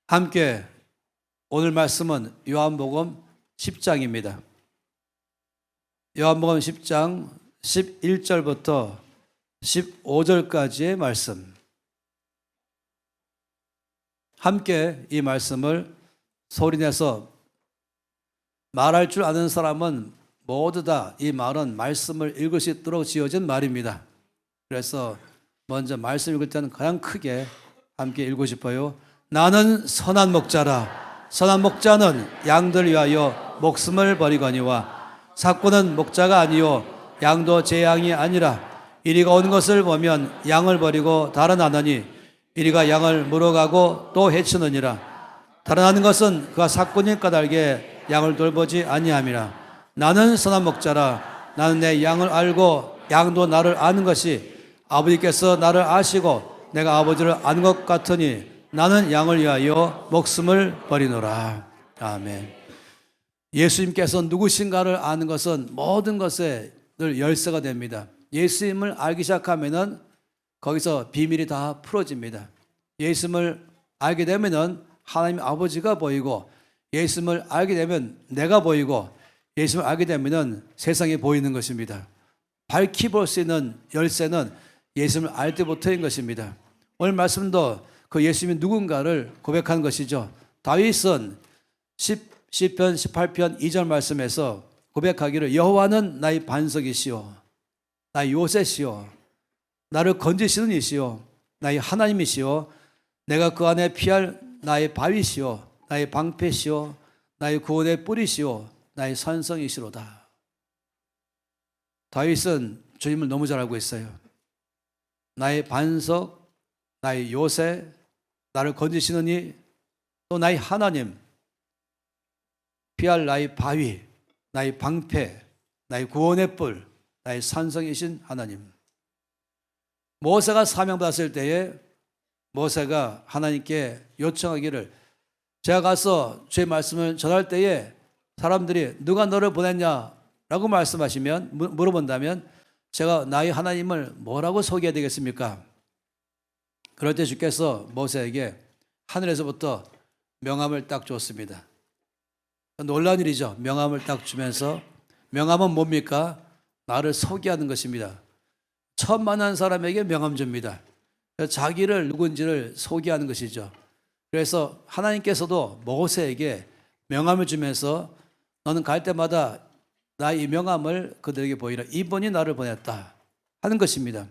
함께 오늘 말씀은 요한복음 10장입니다. 요한복음 10장 11절부터 15절까지의 말씀. 함께 이 말씀을 소리내서 말할 줄 아는 사람은 모두 다 이 말은 말씀을 읽을 수 있도록 지어진 말입니다. 그래서 먼저 말씀 읽을 때는 가장 크게 함께 읽고 싶어요. 나는 선한 목자라. 선한 목자는 양들 위하여 목숨을 버리거니와 삭구는 목자가 아니요 양도 제 양이 아니라 이리가 온 것을 보면 양을 버리고 달아나느니 이리가 양을 물어가고 또 해치느니라. 달아나는 것은 그가 삭군일 까닭에 양을 돌보지 아니함이라. 나는 선한 목자라. 나는 내 양을 알고 양도 나를 아는 것이 아버지께서 나를 아시고 내가 아버지를 아는 것 같으니 나는 양을 위하여 목숨을 버리노라. 아멘. 예수님께서 누구신가를 아는 것은 모든 것에 늘 열쇠가 됩니다. 예수님을 알기 시작하면은 거기서 비밀이 다 풀어집니다. 예수님을 알게 되면은 하나님 아버지가 보이고, 예수님을 알게 되면 내가 보이고, 예수님을 알게 되면은 세상이 보이는 것입니다. 밝히 볼 수 있는 열쇠는 예수님을 알 때부터인 것입니다. 오늘 말씀도 그 예수님이 누군가를 고백한 것이죠. 다윗은 시편 18편 2절 말씀에서 고백하기를 여호와는 나의 반석이시오 나의 요새시오 나를 건지시는 이시오 나의 하나님이시오 내가 그 안에 피할 나의 바위시오 나의 방패시오 나의 구원의 뿌리시오 나의 산성이시로다. 다윗은 주님을 너무 잘 알고 있어요. 나의 반석, 나의 요새, 나를 건지시느니 또 나의 하나님, 피할 나의 바위, 나의 방패, 나의 구원의 뿔, 나의 산성이신 하나님. 모세가 사명받았을 때에 모세가 하나님께 요청하기를 제가 가서 주의 말씀을 전할 때에 사람들이 누가 너를 보냈냐라고 말씀하시면 물어본다면 제가 나의 하나님을 뭐라고 소개해야 되겠습니까? 그럴 때 주께서 모세에게 하늘에서부터 명함을 딱 줬습니다. 놀라운 일이죠. 명함을 딱 주면서 명함은 뭡니까? 나를 소개하는 것입니다. 처음 만난 사람에게 명함 줍니다. 자기를 누군지를 소개하는 것이죠. 그래서 하나님께서도 모세에게 명함을 주면서 너는 갈 때마다 나의 이 명함을 그들에게 보이라. 이분이 나를 보냈다 하는 것입니다.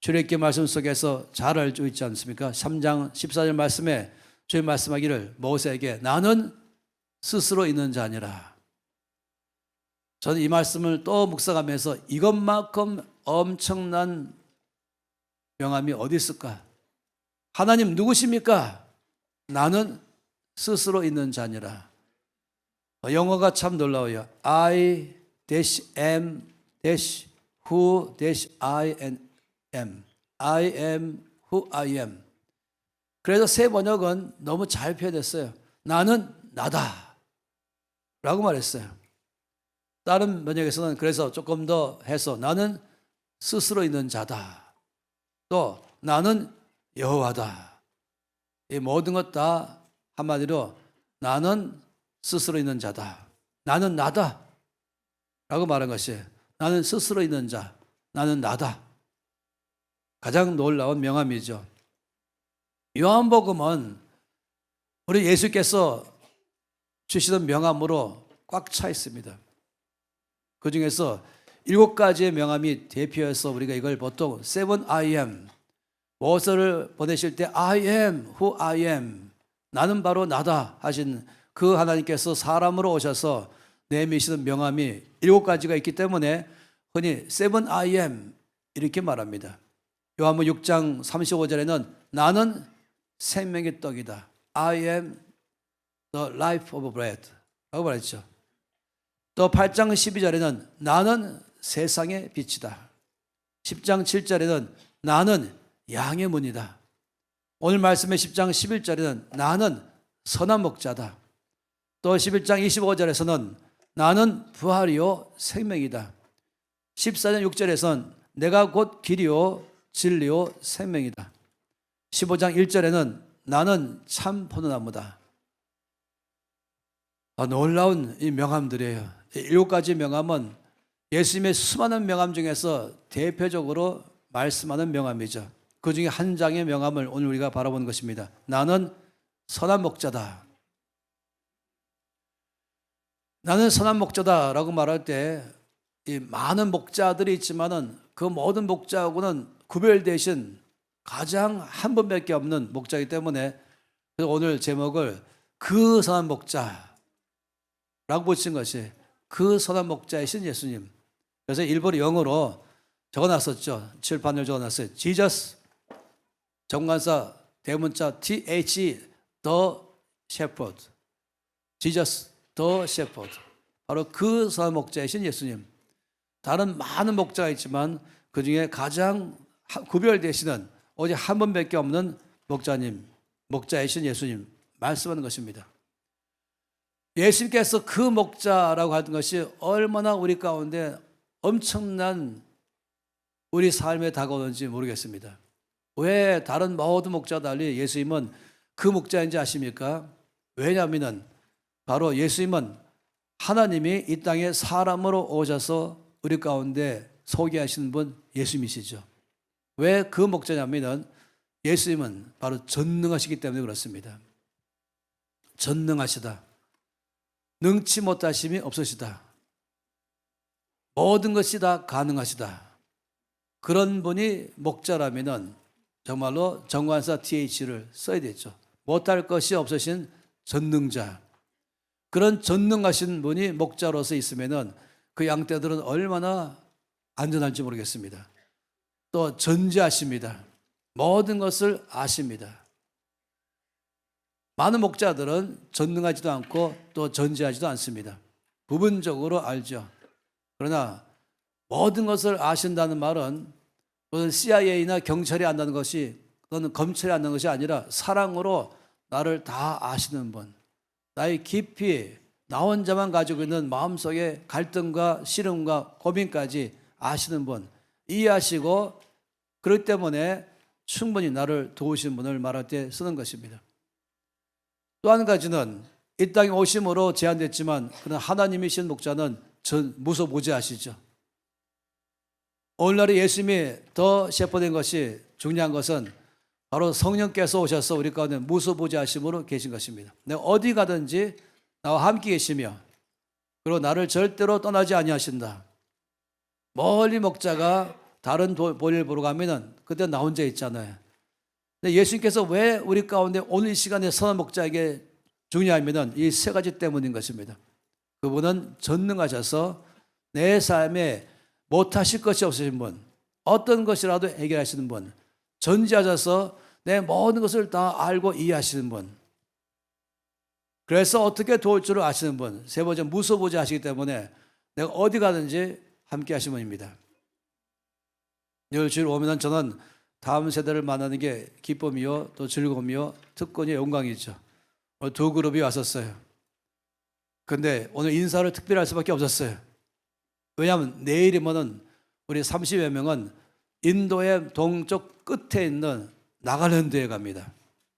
출애굽기 말씀 속에서 잘 알고 있지 않습니까? 3장 14절 말씀에 주의 말씀하기를 모세에게 나는 스스로 있는 자니라. 저는 이 말씀을 또 묵상하면서 이것만큼 엄청난 명함이 어디 있을까? 하나님 누구십니까? 나는 스스로 있는 자니라. 영어가 참 놀라워요. I am who I am. I am who I am. 그래서 새 번역은 너무 잘 표현했어요. 나는 나다 라고 말했어요. 다른 번역에서는 그래서 조금 더 해서 나는 스스로 있는 자다. 또 나는 여호와다. 이 모든 것 다 한마디로 나는 스스로 있는 자다. 나는 나다 라고 말한 것이에요. 나는 스스로 있는 자. 나는 나다. 가장 놀라운 명함이죠. 요한복음은 우리 예수께서 주시던 명함으로 꽉 차 있습니다. 그 중에서 7가지의 명함이 대표해서 우리가 이걸 보통 Seven I am, 모세를 보내실 때 I am who I am, 나는 바로 나다 하신 그 하나님께서 사람으로 오셔서 내미시는 명함이 7가지가 있기 때문에 흔히 Seven I am 이렇게 말합니다. 요한복음 6장 35절에는 나는 생명의 떡이다. I am the life of bread 라고 말했죠. 또 8장 12절에는 나는 세상의 빛이다. 10장 7절에는 나는 양의 문이다. 오늘 말씀의 10장 11절에는 나는 선한 목자다. 또 11장 25절에서는 나는 부활이요 생명이다. 14장 6절에서는 내가 곧 길이요 진리요 생명이다. 15장 1절에는 나는 참 포도나무다. 놀라운 이 명함들이에요. 7가지 명함은 예수님의 수많은 명함 중에서 대표적으로 말씀하는 명함이죠. 그 중에 한 장의 명함을 오늘 우리가 바라보는 것입니다. 나는 선한 목자다. 나는 선한 목자다라고 말할 때 이 많은 목자들이 있지만은 그 모든 목자하고는 구별되신 가장 한 분밖에 없는 목자이기 때문에 오늘 제목을 그 선한 목자라고 붙인 것이 그 선한 목자이신 예수님. 그래서 일본어 영어로 적어놨었죠. 칠판을 적어놨어요. Jesus, 정관사 대문자 TH, The Shepherd. Jesus, The Shepherd. 바로 그 선한 목자이신 예수님. 다른 많은 목자가 있지만 그 중에 가장 구별되시는 오직 한 분밖에 없는 목자님, 목자이신 예수님 말씀하는 것입니다. 예수님께서 그 목자라고 하는 것이 얼마나 우리 가운데 엄청난 우리 삶에 다가오는지 모르겠습니다. 왜 다른 모든 목자와 달리 예수님은 그 목자인지 아십니까? 왜냐하면 바로 예수님은 하나님이 이 땅에 사람으로 오셔서 우리 가운데 소개하시는 분 예수님이시죠. 왜 그 목자냐면 예수님은 바로 전능하시기 때문에 그렇습니다. 전능하시다. 능치 못하심이 없으시다. 모든 것이 다 가능하시다. 그런 분이 목자라면 정말로 정관사 TH를 써야 되죠. 못할 것이 없으신 전능자. 그런 전능하신 분이 목자로서 있으면 그 양떼들은 얼마나 안전할지 모르겠습니다. 또 전지하십니다. 모든 것을 아십니다. 많은 목자들은 전능하지도 않고 또 전지하지도 않습니다. 부분적으로 알죠. 그러나 모든 것을 아신다는 말은 또는 CIA나 경찰이 안다는 것이 또는 검찰이 안다는 것이 아니라 사랑으로 나를 다 아시는 분, 나의 깊이 나 혼자만 가지고 있는 마음속의 갈등과 시름과 고민까지 아시는 분, 이해하시고 그렇기 때문에 충분히 나를 도우시는 분을 말할 때 쓰는 것입니다. 또 한 가지는 이 땅에 오심으로 제한됐지만 그러나 하나님이신 목자는 무소부지하시죠. 오늘날에 예수님이 더 셰퍼된 것이 중요한 것은 바로 성령께서 오셔서 우리 가운데 무소부지하심으로 계신 것입니다. 내가 어디 가든지 나와 함께 계시며 그리고 나를 절대로 떠나지 아니하신다. 멀리 목자가 다른 볼일 보러 가면은 그때 나 혼자 있잖아요. 근데 예수님께서 왜 우리 가운데 오늘 이 시간에 선한 목자에게 중요하면은 이 세 가지 때문인 것입니다. 그분은 전능하셔서 내 삶에 못하실 것이 없으신 분, 어떤 것이라도 해결하시는 분, 전지하셔서 내 모든 것을 다 알고 이해하시는 분, 그래서 어떻게 도울 줄을 아시는 분, 세 번째 무소부지 하시기 때문에 내가 어디 가든지 함께 하시는 분입니다. 늘 주일 오면 저는 다음 세대를 만나는 게 기쁨이요 또 즐거움이요 특권이요 영광이죠. 오늘 두 그룹이 왔었어요. 근데 오늘 인사를 특별히 할 수밖에 없었어요. 왜냐하면 내일이면은 우리 30여 명은 인도의 동쪽 끝에 있는 나갈랜드에 갑니다.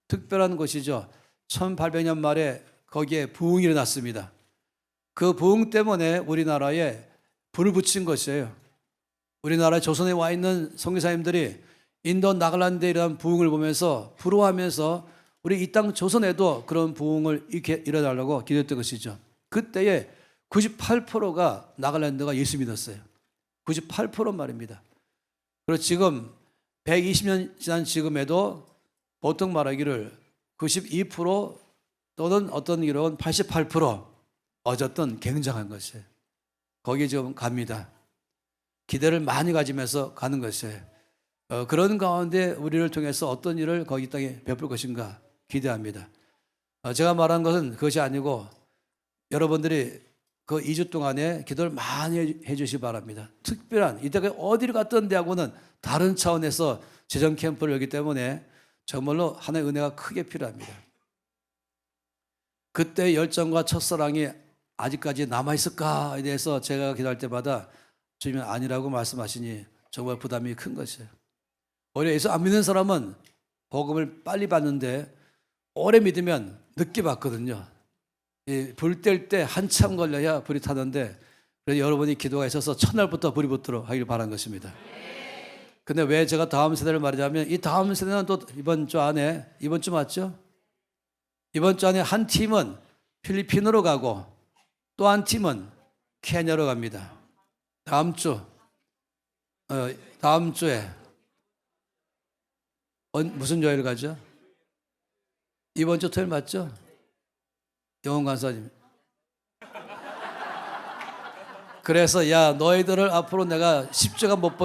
특별한 곳이죠. 1800년 말에 거기에 부흥이 일어났습니다. 그 부흥 때문에 우리나라에 불을 붙인 것이에요. 우리나라 조선에 와 있는 선교사님들이 인도 나갈랜드에 일어난 부흥을 보면서 부러워하면서 우리 이 땅 조선에도 그런 부흥을 일어나려고 기도했던 것이죠. 그때에 98%가 나갈랜드가 예수 믿었어요. 98% 말입니다. 그리고 지금 120년 지난 지금에도 보통 말하기를 92% 또는 어떤 기록은 88% 어쨌든 굉장한 것이에요. 거기에 지금 갑니다. 기대를 많이 가지면서 가는 것이에요. 그런 가운데 우리를 통해서 어떤 일을 거기 땅에 베풀 것인가 기대합니다. 제가 말한 것은 그것이 아니고 여러분들이 그 2주 동안에 기도를 많이 해주시기 바랍니다. 특별한 이때까지 어디를 갔던 데하고는 다른 차원에서 재정 캠프를 열기 때문에 정말로 하나님의 은혜가 크게 필요합니다. 그때 열정과 첫사랑이 아직까지 남아있을까에 대해서 제가 기도할 때마다 주님은 아니라고 말씀하시니 정말 부담이 큰 것이에요. 오히려 예수 안 믿는 사람은 복음을 빨리 받는데 오래 믿으면 늦게 받거든요. 불 뗄 때 한참 걸려야 불이 타는데, 그래서 여러분이 기도가 있어서 첫날부터 불이 붙도록 하길 바란 것입니다. 근데 왜 제가 다음 세대를 말하자면, 이 다음 세대는 또 이번 주 맞죠? 이번 주 안에 한 팀은 필리핀으로 가고 또 한 팀은 케냐로 갑니다. 다음 주에 무슨 요일 가죠? 이번 주 토요일 맞죠? 영원 간사님. 그래서 야, 너희들을 앞으로 내가 10주간 못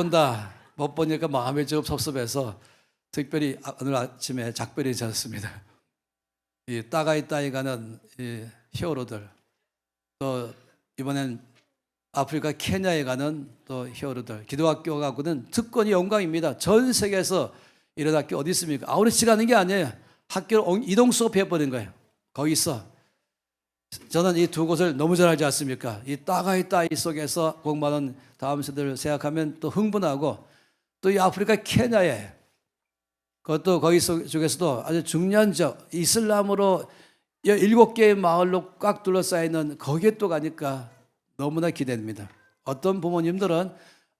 보니까 마음이 좀 섭섭해서 특별히 오늘 아침에 작별이 졌습니다. 이 따가이 가는 이 히어로들, 또 이번엔 아프리카 케냐에 가는 또 히어로들, 기도학교 가고는 특권이 영광입니다. 전 세계에서 이런 학교 어디 있습니까? 아우리치 가는 게 아니에요. 학교를 이동 수업해버린 거예요. 거기서 저는 이 두 곳을 너무 잘 알지 않습니까? 이 따가이 속에서 공부하는 다음 세대를 생각하면 또 흥분하고, 또 이 아프리카 케냐에 그것도 거기 쪽에서도 아주 중요한 이슬람으로 7개의 마을로 꽉 둘러싸이는 거기에 또 가니까 너무나 기대됩니다. 어떤 부모님들은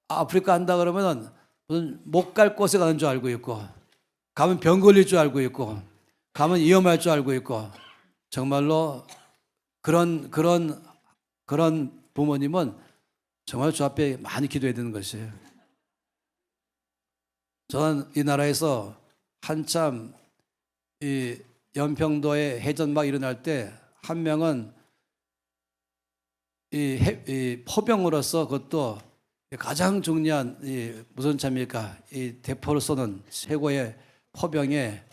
아프리카 한다 그러면은 무슨 못 갈 곳에 가는 줄 알고 있고, 가면 병 걸릴 줄 알고 있고, 가면 위험할 줄 알고 있고, 정말로 그런 부모님은 정말 주 앞에 많이 기도해야 되는 것이에요. 저는 이 나라에서 한참 이 연평도에 해전 막 일어날 때 한 명은 이 포병으로서 그것도 가장 중요한 무슨 차입니까? 이 대포를 쏘는 최고의 포병에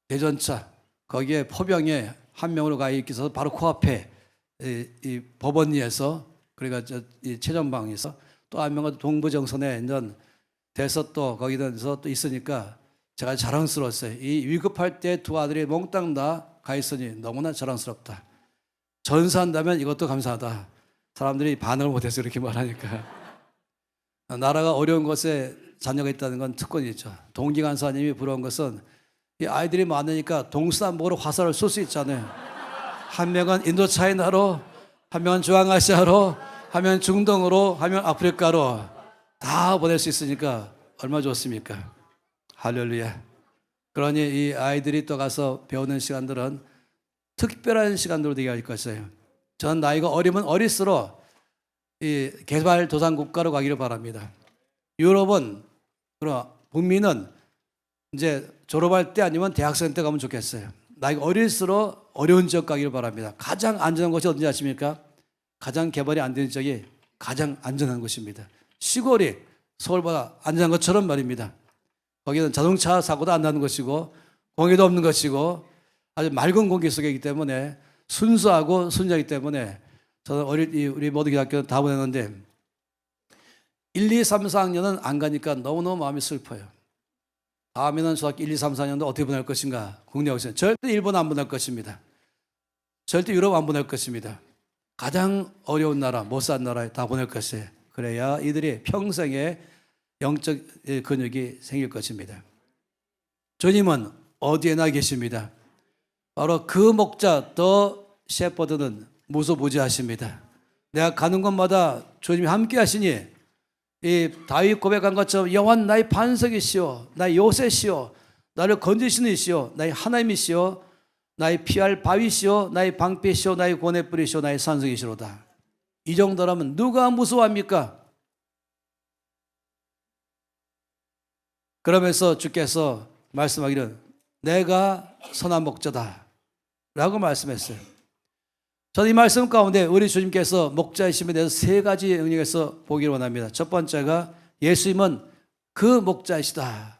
대전차 거기에 포병에 한 명으로 가 있어서 바로 코앞에 이 법원리에서, 그러니까 이 최전방에서, 또 한 명은 동부정선에 있는 돼서 또 거기서 또 있으니까 제가 자랑스러웠어요. 이 위급할 때 두 아들이 몽땅 다 가 있으니 너무나 자랑스럽다. 전사한다면 이것도 감사하다. 사람들이 반응을 못해서 이렇게 말하니까. 나라가 어려운 곳에 자녀가 있다는 건 특권이죠. 동기 간사님이 부러운 것은 이 아이들이 많으니까 동서남북으로 화살을 쏠 수 있잖아요. 한 명은 인도차이나로, 한 명은 중앙아시아로, 한 명은 중동으로, 한 명은 아프리카로 다 보낼 수 있으니까 얼마나 좋습니까? 할렐루야. 그러니 이 아이들이 또 가서 배우는 시간들은 특별한 시간으로 되게 할 것이에요. 저는 나이가 어리면 어릴수록 이 개발도상국가로 가기를 바랍니다. 유럽은, 그럼 북미는 이제 졸업할 때 아니면 대학생 때 가면 좋겠어요. 나이가 어릴수록 어려운 지역 가기를 바랍니다. 가장 안전한 곳이 어딘지 아십니까? 가장 개발이 안 된 지역이 가장 안전한 곳입니다. 시골이 서울보다 안전한 것처럼 말입니다. 거기는 자동차 사고도 안 나는 것이고 공해도 없는 것이고 아주 맑은 공기 속이기 때문에 순수하고 순수하기 때문에, 저는 우리 모두 기독교는 다 보냈는데 1, 2, 3, 4학년은 안 가니까 너무너무 마음이 슬퍼요. 다음에는 중학교 1, 2, 3, 4년도 어떻게 보낼 것인가? 국내 오시면 절대 일본 안 보낼 것입니다. 절대 유럽 안 보낼 것입니다. 가장 어려운 나라, 못 산 나라에 다 보낼 것이에요. 그래야 이들이 평생에 영적 근육이 생길 것입니다. 주님은 어디에나 계십니다. 바로 그 목자 더 셰퍼드는 무소부지하십니다. 내가 가는 곳마다 주님이 함께 하시니, 이 다윗 고백한 것처럼 여호와 나의 반석이시오, 나의 요새시오, 나를 건지시는 이시오, 나의 하나님이시오, 나의 피할 바위시오, 나의 방패시오, 나의 구원의 뿌리시오, 나의 산성이시로다. 이 정도라면 누가 무서워합니까? 그러면서 주께서 말씀하기를 내가 선한 목자다 라고 말씀했어요. 저는 이 말씀 가운데 우리 주님께서 목자이심에 대해서 세 가지 영역에서 보기를 원합니다. 첫 번째가 예수님은 그 목자이시다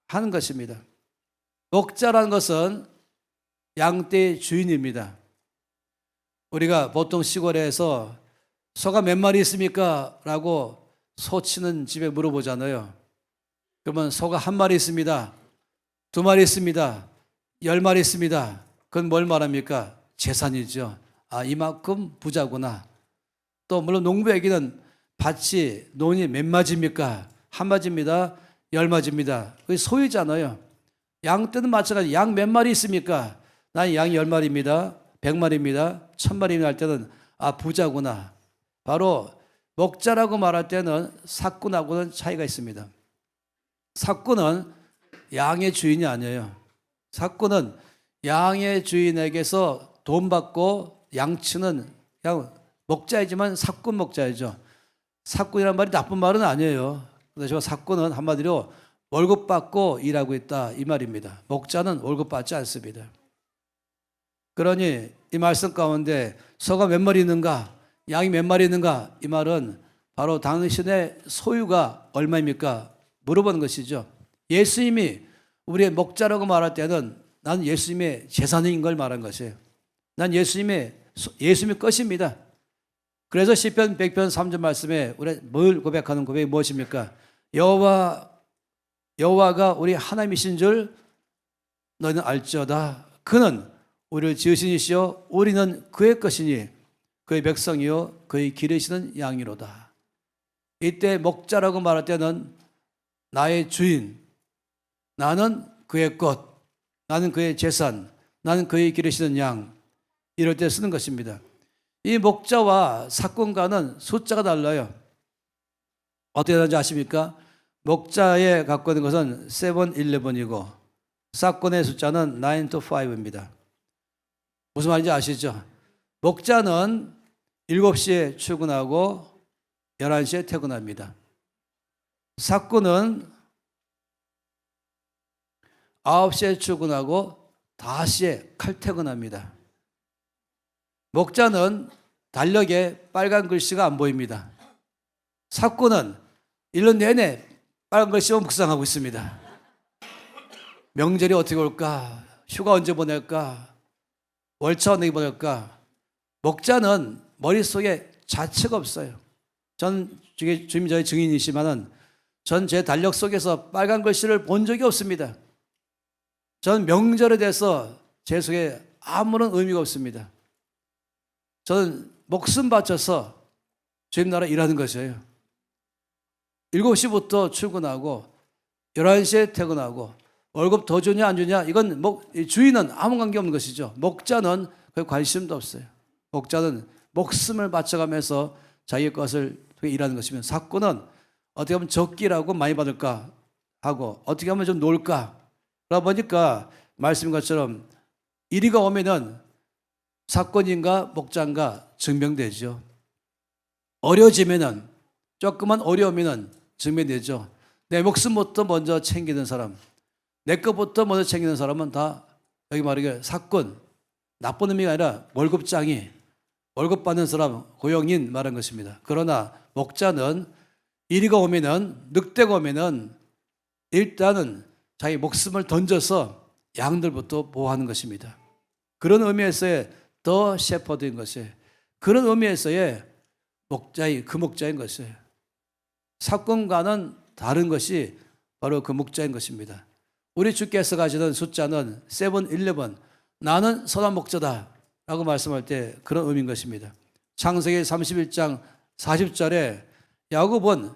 하는 것입니다. 목자라는 것은 양떼의 주인입니다. 우리가 보통 시골에서 소가 몇 마리 있습니까? 라고 소 치는 집에 물어보잖아요. 그러면 소가 한 마리 있습니다, 두 마리 있습니다, 10마리 있습니다. 그건 뭘 말합니까? 재산이죠. 아, 이만큼 부자구나. 또 물론 농부에게는 밭이, 논이 몇 마지입니까? 한 마지입니다, 10마지입니다. 그게 소유잖아요. 양 떼는 마찬가지. 양 몇 마리 있습니까? 난 양이 10마리입니다. 100마리입니다. 1000마리입니다 할 때는 부자구나. 바로 목자라고 말할 때는 삭꾼하고는 차이가 있습니다. 삭꾼은 양의 주인이 아니에요. 삭꾼은 양의 주인에게서 돈 받고 양치는 그냥 목자이지만 삭꾼 목자이죠. 삭꾼이란 말이 나쁜 말은 아니에요. 그래서 삭꾼은 한마디로 월급 받고 일하고 있다 이 말입니다. 목자는 월급 받지 않습니다. 그러니 이 말씀 가운데 소가 몇 마리 있는가, 양이 몇 마리 있는가, 이 말은 바로 당신의 소유가 얼마입니까? 물어보는 것이죠. 예수님이 우리의 목자라고 말할 때는 난 예수님의 재산인 걸 말한 것이에요. 난 예수님의 것입니다. 그래서 시편 100편 3절 말씀에 우리 뭘 고백하는 고백이 무엇입니까? 여호와가 우리 하나님이신 줄 너희는 알지어다. 그는 우리를 지으신 이시요 우리는 그의 것이니 그의 백성이요 그의 기르시는 양이로다. 이때 목자라고 말할 때는 나의 주인, 나는 그의 것, 나는 그의 재산, 나는 그의 기르시는 양, 이럴 때 쓰는 것입니다. 이 목자와 삭꾼과는 숫자가 달라요. 어떻게 다른지 아십니까? 목자에 갖고 있는 것은 7, 11이고 삭꾼의 숫자는 9 to 5입니다. 무슨 말인지 아시죠? 목자는 7시에 출근하고 11시에 퇴근합니다. 삭꾼은 9시에 출근하고 5시에 칼퇴근합니다. 목자는 달력에 빨간 글씨가 안 보입니다. 삭꾼은 1년 내내 빨간 글씨만 묵상하고 있습니다. 명절이 어떻게 올까? 휴가 언제 보낼까? 월차 언제 보낼까? 목자는 머릿속에 자체가 없어요. 전 주님 저희 증인이시지만은 전 제 달력 속에서 빨간 글씨를 본 적이 없습니다. 전 명절에 대해서 제 속에 아무런 의미가 없습니다. 저는 목숨 바쳐서 주님 나라 일하는 것이에요. 7시부터 출근하고 11시에 퇴근하고 월급 더 주냐 안 주냐 이건 주인은 아무 관계 없는 것이죠. 목자는 그 관심도 없어요. 목자는 목숨을 바쳐가면서 자기의 것을 일하는 것이면 삭꾼은 어떻게 하면 적기라고 많이 받을까 하고 어떻게 하면 좀 놀까 그러다 보니까 말씀인 것처럼 이리가 오면은 삭꾼인가 목자인가 증명되죠. 어려워지면은 조금만 어려우면은 증명되죠. 내 목숨부터 먼저 챙기는 사람, 내 것부터 먼저 챙기는 사람은 다 여기 말하기에 삭꾼, 나쁜 의미가 아니라 월급장이, 월급 받는 사람, 고용인 말한 것입니다. 그러나 목자는 이리가 오면은, 늑대가 오면은 일단은 자기 목숨을 던져서 양들부터 보호하는 것입니다. 그런 의미에서의 더 셰퍼드인 것이에요. 그런 의미에서의 그 목자인 것이에요. 삭꾼과는 다른 것이 바로 그 목자인 것입니다. 우리 주께서 가지는 숫자는 7, 11, 나는 선한 목자다 라고 말씀할 때 그런 의미인 것입니다. 창세기 31장 40절에 야곱은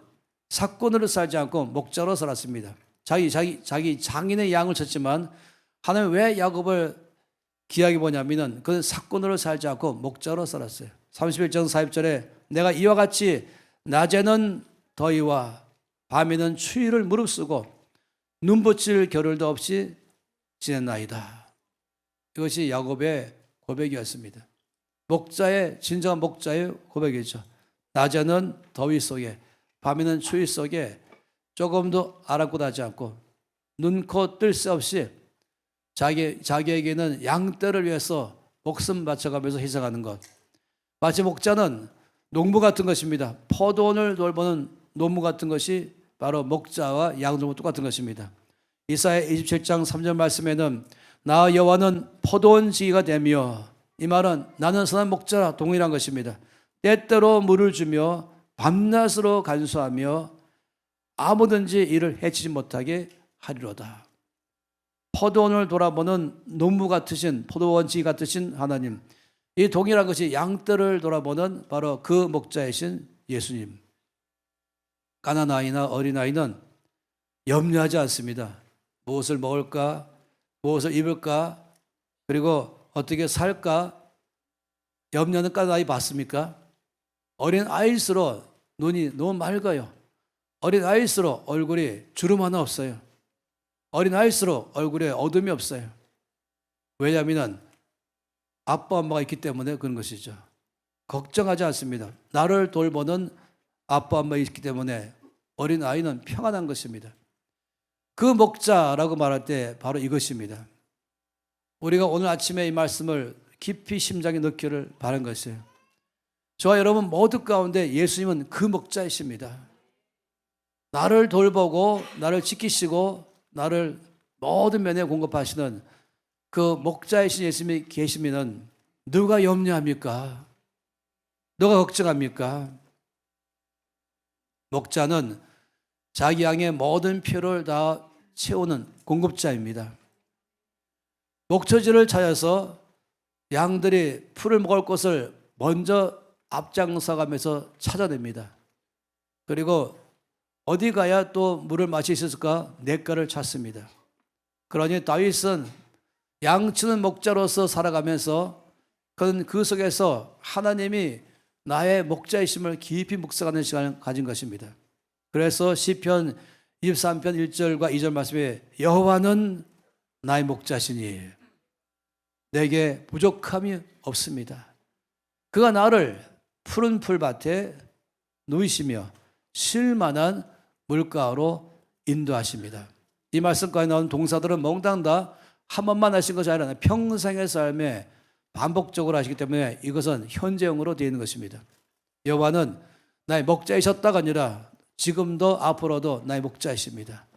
삭꾼으로 살지 않고 목자로 살았습니다. 자기 장인의 양을 쳤지만 하나님 왜 야곱을 귀하게 보냐면은 그는 삭꾼으로 살지 않고 목자로 살았어요. 31장 40절에 내가 이와 같이 낮에는 더위와 밤에는 추위를 무릅쓰고 눈붙일 겨를도 없이 지냈나이다. 이것이 야곱의 고백이었습니다. 진정한 목자의 고백이죠. 낮에는 더위 속에 밤에는 추위 속에 조금도 아랑곳하지 않고 눈코 뜰 새 없이 자기에게는 양떼를 위해서 목숨 바쳐가면서 희생하는 것. 마치 목자는 농부 같은 것입니다. 포도원을 돌보는 농부 같은 것이 바로 목자와 양들과 똑같은 것입니다. 이사야 27장 3절 말씀에는 나 여호와는 포도원 지기가 되며, 이 말은 나는 선한 목자라 동일한 것입니다. 때때로 물을 주며 밤낮으로 간수하며 아무든지 이를 해치지 못하게 하리로다. 포도원을 돌아보는 농부 같으신, 포도원 지기 같으신 하나님, 이 동일한 것이 양떼를 돌아보는 바로 그 목자이신 예수님. 가난아이나 어린아이는 염려하지 않습니다. 무엇을 먹을까? 무엇을 입을까? 그리고 어떻게 살까? 염려는 까나이 받습니까? 어린 아이일수록 눈이 너무 맑아요. 어린 아이일수록 얼굴이 주름 하나 없어요. 어린 아이일수록 얼굴에 어둠이 없어요. 왜냐하면 아빠 엄마가 있기 때문에 그런 것이죠. 걱정하지 않습니다. 나를 돌보는 아빠 엄마가 있기 때문에 어린 아이는 평안한 것입니다. 그 목자라고 말할 때 바로 이것입니다. 우리가 오늘 아침에 이 말씀을 깊이 심장에 넣기를 바란 것이에요. 저와 여러분 모두 가운데 예수님은 그 목자이십니다. 나를 돌보고 나를 지키시고 나를 모든 면에 공급하시는 그 목자이신 예수님이 계시면 누가 염려합니까? 누가 걱정합니까? 목자는 자기 양의 모든 필요를 다 채우는 공급자입니다. 목초지를 찾아서 양들이 풀을 먹을 곳을 먼저 앞장서가면서 찾아냅니다. 그리고 어디 가야 또 물을 마실 수 있을까? 냇가를 찾습니다. 그러니 다윗은 양치는 목자로서 살아가면서 그는 그 속에서 하나님이 나의 목자이심을 깊이 묵상하는 시간을 가진 것입니다. 그래서 시편 23편 1절과 2절 말씀에 여호와는 나의 목자시니 내게 부족함이 없습니다. 그가 나를 푸른 풀밭에 누이시며 쉴만한 물가로 인도하십니다. 이 말씀까지 나온 동사들은 몽땅 다 한 번만 하신 것이 아니라 평생의 삶에 반복적으로 하시기 때문에 이것은 현재형으로 되어 있는 것입니다. 여호와는 나의 목자이셨다가 아니라 지금도 앞으로도 나의 목자이십니다.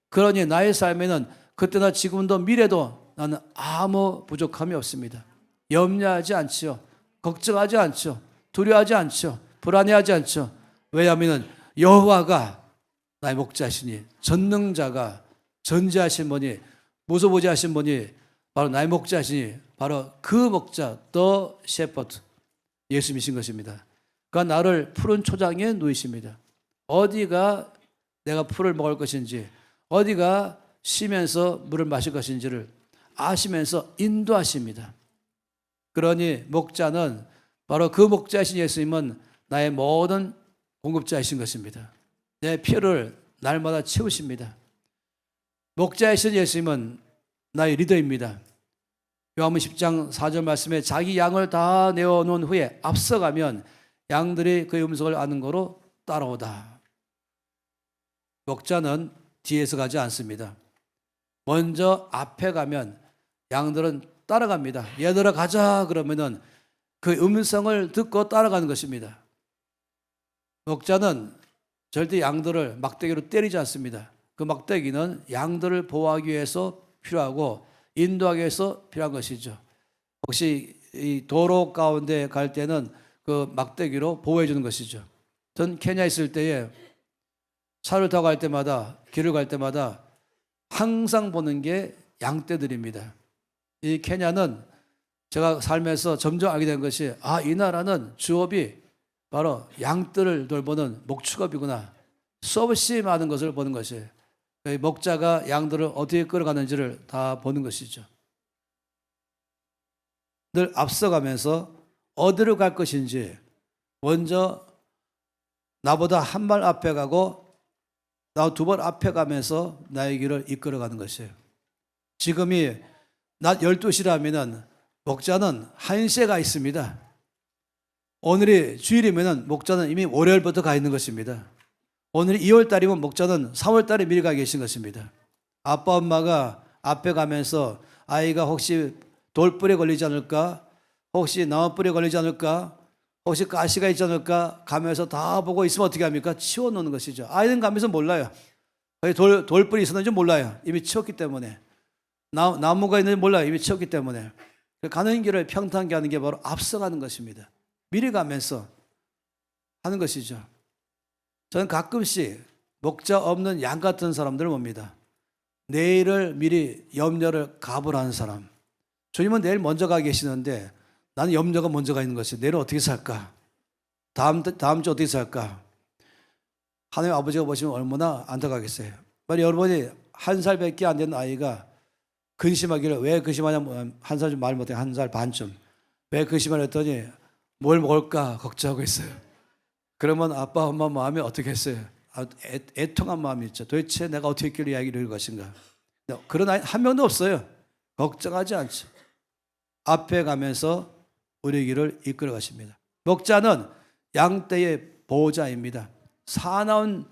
그러니 나의 삶에는 그때나 지금도 미래도 나는 아무 부족함이 없습니다. 염려하지 않지요. 걱정하지 않죠. 두려워하지 않죠. 불안해하지 않죠. 왜냐하면 여호와가 나의 목자시니 전능자가 전지하신 분이 무소부지하신 분이 바로 나의 목자시니 바로 그 목자 The Shepherd 예수님이신 것입니다. 그가 나를 푸른 초장에 누이십니다. 어디가 내가 풀을 먹을 것인지 어디가 쉬면서 물을 마실 것인지를 아시면서 인도하십니다. 그러니 목자는 바로 그 목자이신 예수님은 나의 모든 공급자이신 것입니다. 내 필요를 날마다 채우십니다. 목자이신 예수님은 나의 리더입니다. 요한복음 10장 4절 말씀에 자기 양을 다 내어놓은 후에 앞서가면 양들이 그의 음성을 아는 거로 따라오다. 목자는 뒤에서 가지 않습니다. 먼저 앞에 가면 양들은 따라갑니다. 얘들아 가자 그러면은 그 음성을 듣고 따라가는 것입니다. 목자는 절대 양들을 막대기로 때리지 않습니다. 그 막대기는 양들을 보호하기 위해서 필요하고 인도하기 위해서 필요한 것이죠. 혹시 이 도로 가운데 갈 때는 그 막대기로 보호해 주는 것이죠. 전 케냐 있을 때에 차를 타고 갈 때마다 길을 갈 때마다 항상 보는 게 양떼들입니다. 이 케냐는 제가 살면서 점점 알게 된 것이 이 나라는 주업이 바로 양떼를 돌보는 목축업이구나. 수없이 많은 것을 보는 것이에요. 목자가 양들을 어떻게 끌어가는지를 다 보는 것이죠. 늘 앞서가면서 어디로 갈 것인지 먼저 나보다 한 발 앞에 가고 나 두 발 앞에 가면서 나의 길을 이끌어가는 것이에요. 지금이 낮 12시라면 목자는 1시에 가 있습니다. 오늘이 주일이면 목자는 이미 월요일부터 가 있는 것입니다. 오늘이 2월달이면 목자는 3월달에 미리 가 계신 것입니다. 아빠 엄마가 앞에 가면서 아이가 혹시 돌불에 걸리지 않을까? 혹시 나무불에 걸리지 않을까? 혹시 가시가 있지 않을까? 가면서 다 보고 있으면 어떻게 합니까? 치워놓는 것이죠. 아이는 가면서 몰라요. 돌불이 있었는지 몰라요. 이미 치웠기 때문에. 나무가 있는지 몰라요. 이미 치웠기 때문에. 가는 길을 평탄하게 하는 게 바로 앞서가는 것입니다. 미리 가면서 하는 것이죠. 저는 가끔씩 목자 없는 양 같은 사람들을 봅니다. 내일을 미리 염려를 가불하는 사람. 주님은 내일 먼저 가 계시는데 나는 염려가 먼저 가 있는 것이 내일은 어떻게 살까? 다음 주 어떻게 살까? 하나님 아버지가 보시면 얼마나 안타깝겠어요. 만약 여러분이 1살밖에 안 된 아이가 근심하기를 왜 근심하냐, 한 살 좀 말 못해, 한 살 반쯤. 왜 근심을 했더니 뭘 먹을까 걱정하고 있어요. 그러면 아빠, 엄마 마음이 어떻겠어요? 애통한 마음이 있죠. 도대체 내가 어떻게 했길래 이야기를 이룰 것인가. 그런 아이 한 명도 없어요. 걱정하지 않죠. 앞에 가면서 우리 길을 이끌어 가십니다. 목자는 양떼의 보호자입니다. 사나운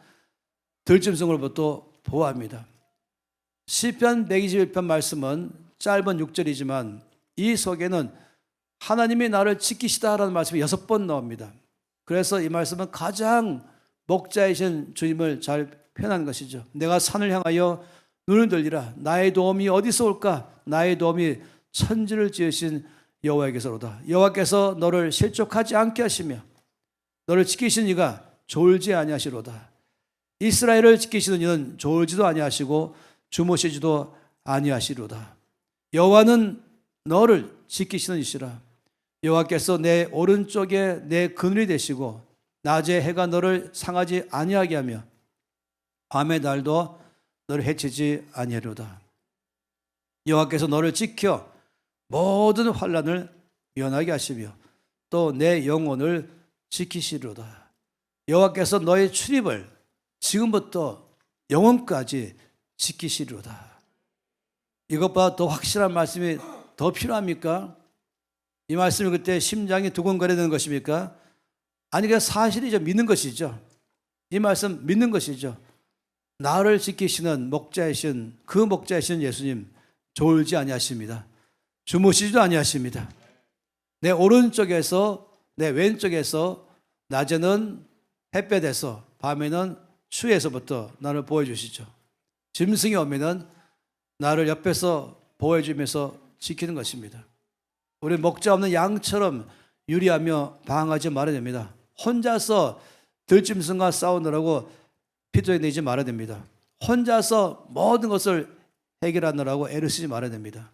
들짐승으로부터 보호합니다. 시편 121편 말씀은 짧은 6절이지만 이 속에는 하나님이 나를 지키시다라는 말씀이 6번 나옵니다. 그래서 이 말씀은 가장 목자이신 주님을 잘 표현한 것이죠. 내가 산을 향하여 눈을 들리라. 나의 도움이 어디서 올까? 나의 도움이 천지를 지으신 여호와에게서로다. 여호와께서 너를 실족하지 않게 하시며 너를 지키신 이가 졸지 아니하시로다. 이스라엘을 지키시는 이는 졸지도 아니하시고 주무시지도 아니하시로다. 여호와는 너를 지키시는 이시라. 여호와께서 내 오른쪽에 내 그늘이 되시고 낮에 해가 너를 상하지 아니하게 하며 밤의 날도 너를 해치지 아니하리로다. 여호와께서 너를 지켜 모든 환난을 면하게 하시며 또 내 영혼을 지키시리로다. 여호와께서 너의 출입을 지금부터 영원까지 지키시리로다. 이것보다 더 확실한 말씀이 더 필요합니까? 이 말씀이 그때 심장이 두근거리는 것입니까? 아니, 그냥 사실이죠. 믿는 것이죠. 이 말씀 믿는 것이죠. 나를 지키시는 목자이신 그 목자이신 예수님 졸지 아니하십니다. 주무시지도 아니하십니다. 내 오른쪽에서 내 왼쪽에서 낮에는 햇볕에서 밤에는 추위에서부터 나를 보호해주시죠. 짐승이 오면은 나를 옆에서 보호해주면서 지키는 것입니다. 우리 목자 없는 양처럼 유리하며 방황하지 말아야 됩니다. 혼자서 들짐승과 싸우느라고 피투에 내지 말아야 됩니다. 혼자서 모든 것을 해결하느라고 애를 쓰지 말아야 됩니다.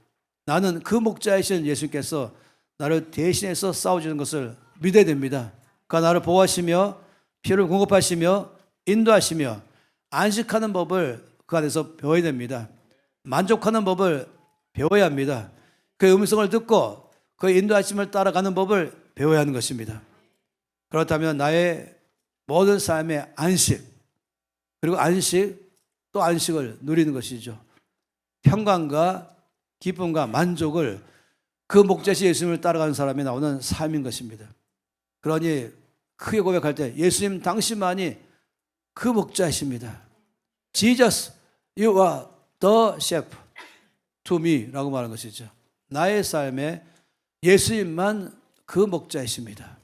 나는 그 목자이신 예수님께서 나를 대신해서 싸워주는 것을 믿어야 됩니다. 그가 나를 보호하시며 피를 공급하시며 인도하시며 안식하는 법을 그 안에서 배워야 됩니다. 만족하는 법을 배워야 합니다. 그 음성을 듣고 그 인도하심을 따라가는 법을 배워야 하는 것입니다. 그렇다면 나의 모든 삶의 안식, 그리고 또 안식을 누리는 것이죠. 평강과 기쁨과 만족을 그 목자신 예수님을 따라가는 사람이 나오는 삶인 것입니다. 그러니 크게 고백할 때 예수님 당신만이 그 목자이십니다. Jesus, you are the shepherd to me 라고 말하는 것이죠. 나의 삶에 예수님만 그 목자이십니다.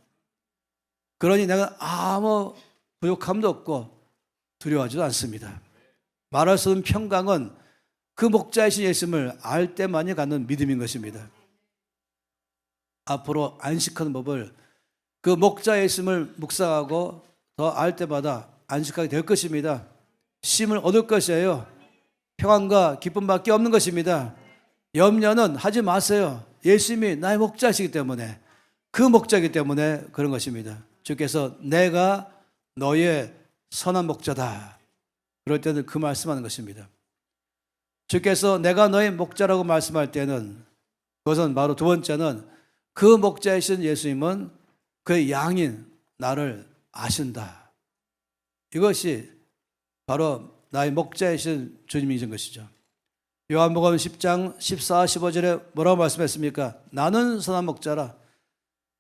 그러니 내가 아무 부족함도 없고 두려워하지도 않습니다. 말할 수 없는 평강은 그 목자이신 예수님을 알 때만이 갖는 믿음인 것입니다. 앞으로 안식하는 법을 그 목자 예수님을 묵상하고 더 알 때마다 안식하게 될 것입니다. 쉼을 얻을 것이에요. 평안과 기쁨밖에 없는 것입니다. 염려는 하지 마세요. 예수님이 나의 목자시기 때문에, 그 목자이기 때문에 그런 것입니다. 주께서 내가 너의 선한 목자다. 그럴 때는 그 말씀하는 것입니다. 주께서 내가 너의 목자라고 말씀할 때는 그것은 바로 두 번째는 그 목자이신 예수님은 그 양인 나를 아신다. 이것이 바로 나의 목자이신 주님이신 것이죠. 요한복음 10장 14, 15절에 뭐라고 말씀했습니까? 나는 선한 목자라.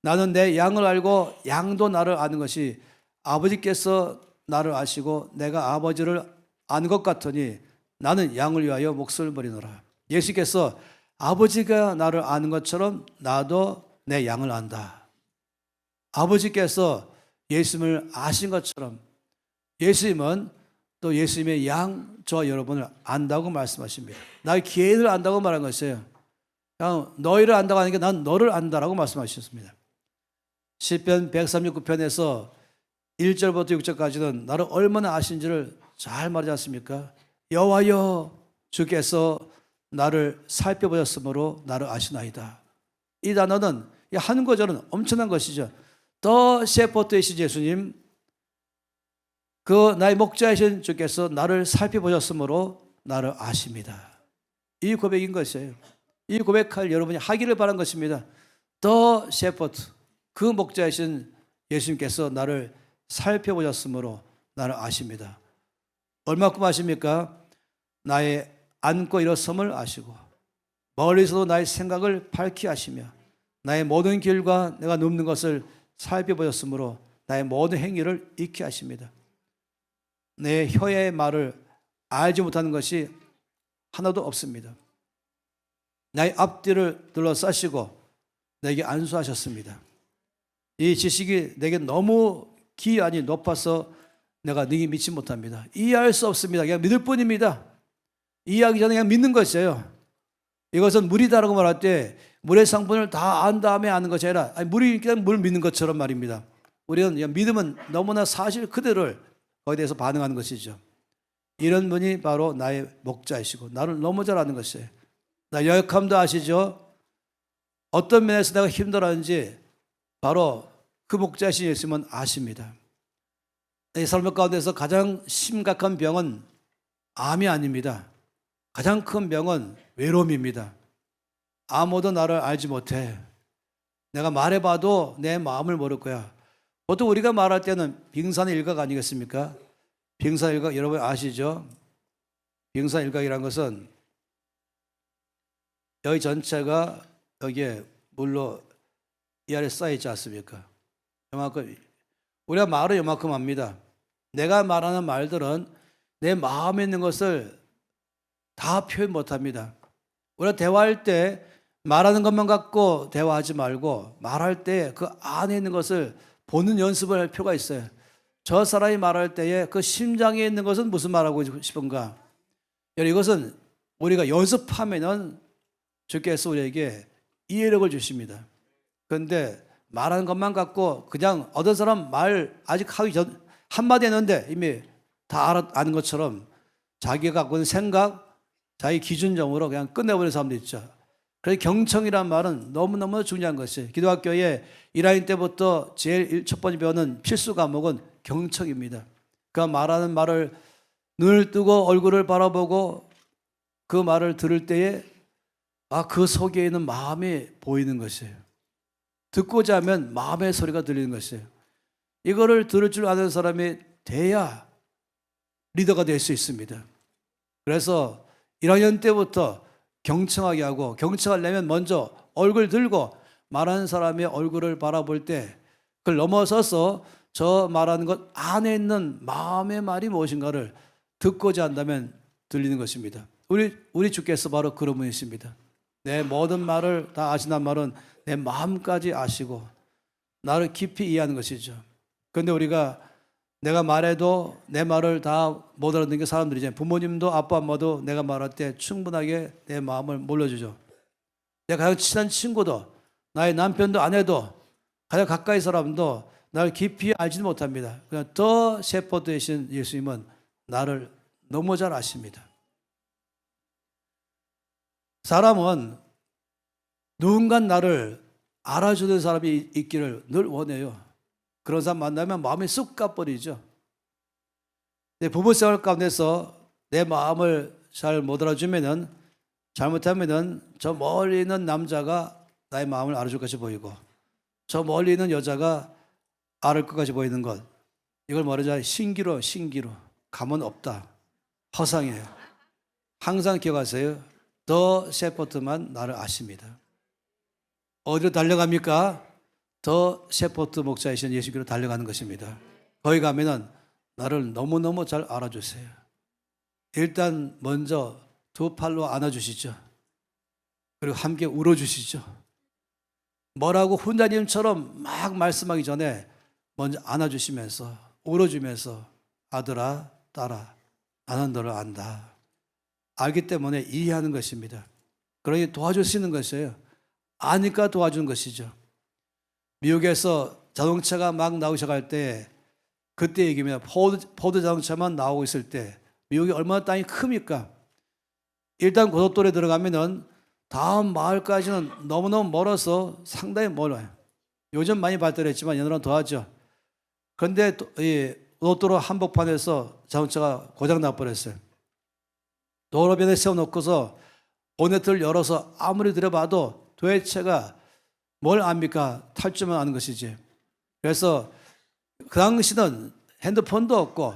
나는 내 양을 알고 양도 나를 아는 것이 아버지께서 나를 아시고 내가 아버지를 아는 것 같으니 나는 양을 위하여 목숨을 버리노라. 예수께서 아버지가 나를 아는 것처럼 나도 내 양을 안다. 아버지께서 예수님을 아신 것처럼 예수님은 또 예수님의 양, 저와 여러분을 안다고 말씀하십니다. 나의 개인을 안다고 말한 것이에요. 그냥 너희를 안다고 하는 게 난 너를 안다라고 말씀하셨습니다. 시편 139편에서 1절부터 6절까지는 나를 얼마나 아신지를 잘 말하지 않습니까? 여호와여, 주께서 나를 살펴보셨으므로 나를 아시나이다. 이 단어는, 이 한 구절은 엄청난 것이죠. 더 셰퍼드이신 예수님, 그 나의 목자이신 주께서 나를 살펴보셨으므로 나를 아십니다. 이 고백인 것이에요. 이 고백할 여러분이 하기를 바란 것입니다. 더 셰퍼드, 그 목자이신 예수님께서 나를 살펴보셨으므로 나를 아십니다. 얼마큼 아십니까? 나의 앉고 일어섬을 아시고 멀리서도 나의 생각을 밝히 아시며 나의 모든 길과 내가 눕는 것을 살펴보셨으므로 나의 모든 행위를 익히 아십니다. 내 혀의 말을 알지 못하는 것이 하나도 없습니다. 나의 앞뒤를 둘러싸시고 내게 안수하셨습니다. 이 지식이 내게 너무 기한이 높아서 내가 능히 믿지 못합니다. 이해할 수 없습니다. 그냥 믿을 뿐입니다. 이해하기 전에 그냥 믿는 것이에요. 이것은 물이다라고 말할 때 물의 성분을 다 안 다음에 아는 것이 아니라 물이니까 물 믿는 것처럼 말입니다. 우리는 그냥 믿으면 너무나 사실 그대로를 거기에 대해서 반응하는 것이죠. 이런 분이 바로 나의 목자이시고 나를 너무 잘 아는 것이에요. 나 연약함도 아시죠? 어떤 면에서 내가 힘들었는지 바로 그 목자이신 예수님은 아십니다. 내 삶 가운데서 가장 심각한 병은 암이 아닙니다. 가장 큰 병은 외로움입니다. 아무도 나를 알지 못해. 내가 말해봐도 내 마음을 모를 거야. 보통 우리가 말할 때는 빙산일각 아니겠습니까? 빙산일각 여러분 아시죠? 빙산일각이라는 것은 여기 전체가 여기에 물로 이 아래 쌓여있지 않습니까? 요만큼, 우리가 말은 요만큼 합니다. 내가 말하는 말들은 내 마음에 있는 것을 다 표현 못합니다. 우리가 대화할 때 말하는 것만 갖고 대화하지 말고 말할 때 그 안에 있는 것을 보는 연습을 할 필요가 있어요. 저 사람이 말할 때에 그 심장에 있는 것은 무슨 말하고 싶은가? 이것은 우리가 연습하면은 주께서 우리에게 이해력을 주십니다. 그런데 말하는 것만 갖고 그냥 어떤 사람 말 아직 하기 전 한마디 했는데 이미 다 아는 것처럼 자기가 갖고 있는 생각, 자기 기준점으로 그냥 끝내버리는 사람도 있죠. 그래서 경청이란 말은 너무너무 중요한 것이에요. 기도학교에 1학년 때부터 제일 첫 번째 배우는 필수 과목은 경청입니다. 그 말하는 말을 눈을 뜨고 얼굴을 바라보고 그 말을 들을 때에 그 속에 있는 마음이 보이는 것이에요. 듣고자 하면 마음의 소리가 들리는 것이에요. 이거를 들을 줄 아는 사람이 돼야 리더가 될 수 있습니다. 그래서 1학년 때부터 경청하게 하고, 경청하려면 먼저 얼굴 들고 말하는 사람의 얼굴을 바라볼 때 그걸 넘어서서 저 말하는 것 안에 있는 마음의 말이 무엇인가를 듣고자 한다면 들리는 것입니다. 우리 주께서 바로 그런 분이십니다. 내 모든 말을 다 아시는 말은 내 마음까지 아시고 나를 깊이 이해하는 것이죠. 그런데 우리가 내가 말해도 내 말을 다 못 알아듣는 게 사람들이잖아요. 부모님도 아빠 엄마도 내가 말할 때 충분하게 내 마음을 몰라주죠. 내 가장 친한 친구도 나의 남편도 아내도 가장 가까이 사람도 나를 깊이 알지는 못합니다. 그냥 더 셰퍼드이신 예수님은 나를 너무 잘 아십니다. 사람은 누군가 나를 알아주는 사람이 있기를 늘 원해요. 그런 사람 만나면 마음이 쑥 가버리죠. 내 부부생활 가운데서 내 마음을 잘 못 알아주면은 잘못하면은 저 멀리 있는 남자가 나의 마음을 알아줄 것이 보이고 저 멀리 있는 여자가 알을 것까지 보이는 것, 이걸 말하자 신기로 감은 없다, 허상이에요. 항상 기억하세요. 더 셰퍼드만 나를 아십니다. 어디로 달려갑니까? 더 셰퍼드 목자이신 예수께로 달려가는 것입니다. 거기 가면은 나를 너무너무 잘 알아주세요. 일단 먼저 두 팔로 안아주시죠. 그리고 함께 울어주시죠. 뭐라고 훈자님처럼 막 말씀하기 전에 먼저 안아주시면서 울어주면서 아들아 딸아 나는 너를 안다. 알기 때문에 이해하는 것입니다. 그러니 도와주시는 것이에요. 아니까 도와주는 것이죠. 미국에서 자동차가 막 나오기 시작할 때 그때 얘기입니다. 포드 자동차만 나오고 있을 때 미국이 얼마나 땅이 큽니까? 일단 고속도로에 들어가면은 다음 마을까지는 너무너무 멀어서 상당히 멀어요. 요즘 많이 발달했지만 옛날은 더하죠. 그런데 이 고속도로 한복판에서 자동차가 고장 나버렸어요. 도로변에 세워놓고서 보네트를 열어서 아무리 들여봐도 도대체가 뭘 압니까? 탈 줄만 아는 것이지. 그래서 그 당시는 핸드폰도 없고,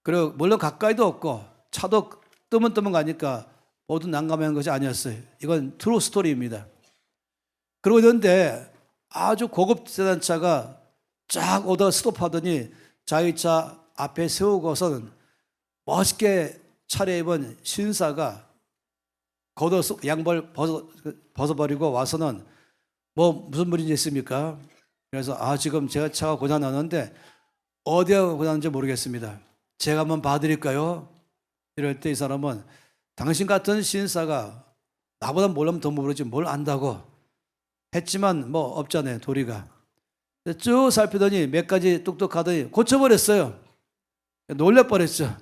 그리고 물론 가까이도 없고, 차도 뜨문뜨문 가니까 모두 난감한 것이 아니었어요. 이건 트루 스토리입니다. 그러고 있는데 아주 고급 세단차가 쫙 오다 스톱하더니 자기 차 앞에 세우고서는 멋있게 차려입은 신사가 겉옷 양벌 벗어버리고 와서는 뭐 무슨 일인지 있습니까? 그래서 지금 제가 차가 고장났는데 어디가 고장난지 모르겠습니다. 제가 한번 봐드릴까요? 이럴 때 이 사람은 당신 같은 신사가 나보다 몰라면 더 모르지 뭘 안다고 했지만 뭐 없잖아요, 도리가. 쭉 살피더니 몇 가지 똑똑하더니 고쳐버렸어요. 놀래버렸죠.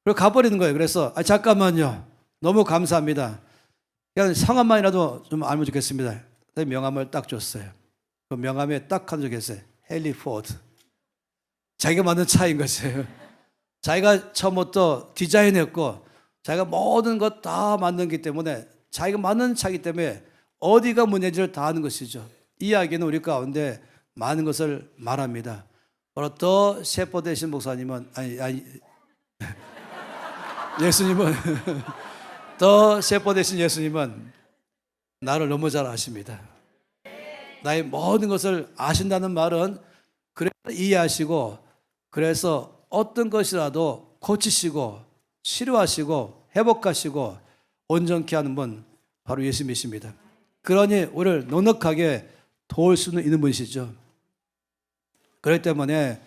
그리고 가버리는 거예요. 그래서 잠깐만요. 너무 감사합니다. 그냥 성함만이라도 좀 알면 좋겠습니다. 명함을 딱 줬어요. 그 명함에 딱 한 적 있어요. 헨리 포드. 자기가 만든 차인 것이에요. 자기가 처음부터 디자인했고 자기가 모든 것 다 만든기 때문에 자기가 만든 차이기 때문에 어디가 문제인지를 다 아는 것이죠. 이 이야기는 우리 가운데 많은 것을 말합니다. 바로 더 셰퍼드 되신 목사님은 예수님은 더 셰퍼드 되신 예수님은 나를 너무 잘 아십니다. 나의 모든 것을 아신다는 말은 그래서 이해하시고 그래서 어떤 것이라도 고치시고 치료하시고 회복하시고 온전케 하는 분 바로 예수님이십니다. 그러니 우리를 넉넉하게 도울 수는 있는 분이시죠. 그렇기 때문에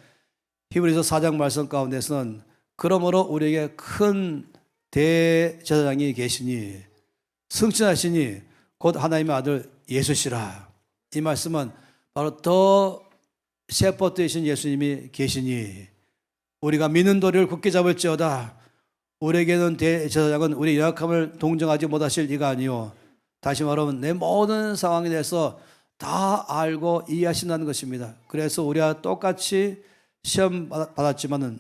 히브리서 4장 말씀 가운데서는 그러므로 우리에게 큰 대제사장이 계시니 승천하시니 곧 하나님의 아들 예수시라. 이 말씀은 바로 더 셰퍼드 되신 예수님이 계시니 우리가 믿는 도리를 굳게 잡을지어다. 우리에게는 대제사장은 우리 연약함을 동정하지 못하실 이가 아니요 다시 말하면 내 모든 상황에 대해서 다 알고 이해하신다는 것입니다. 그래서 우리와 똑같이 시험 받았지만은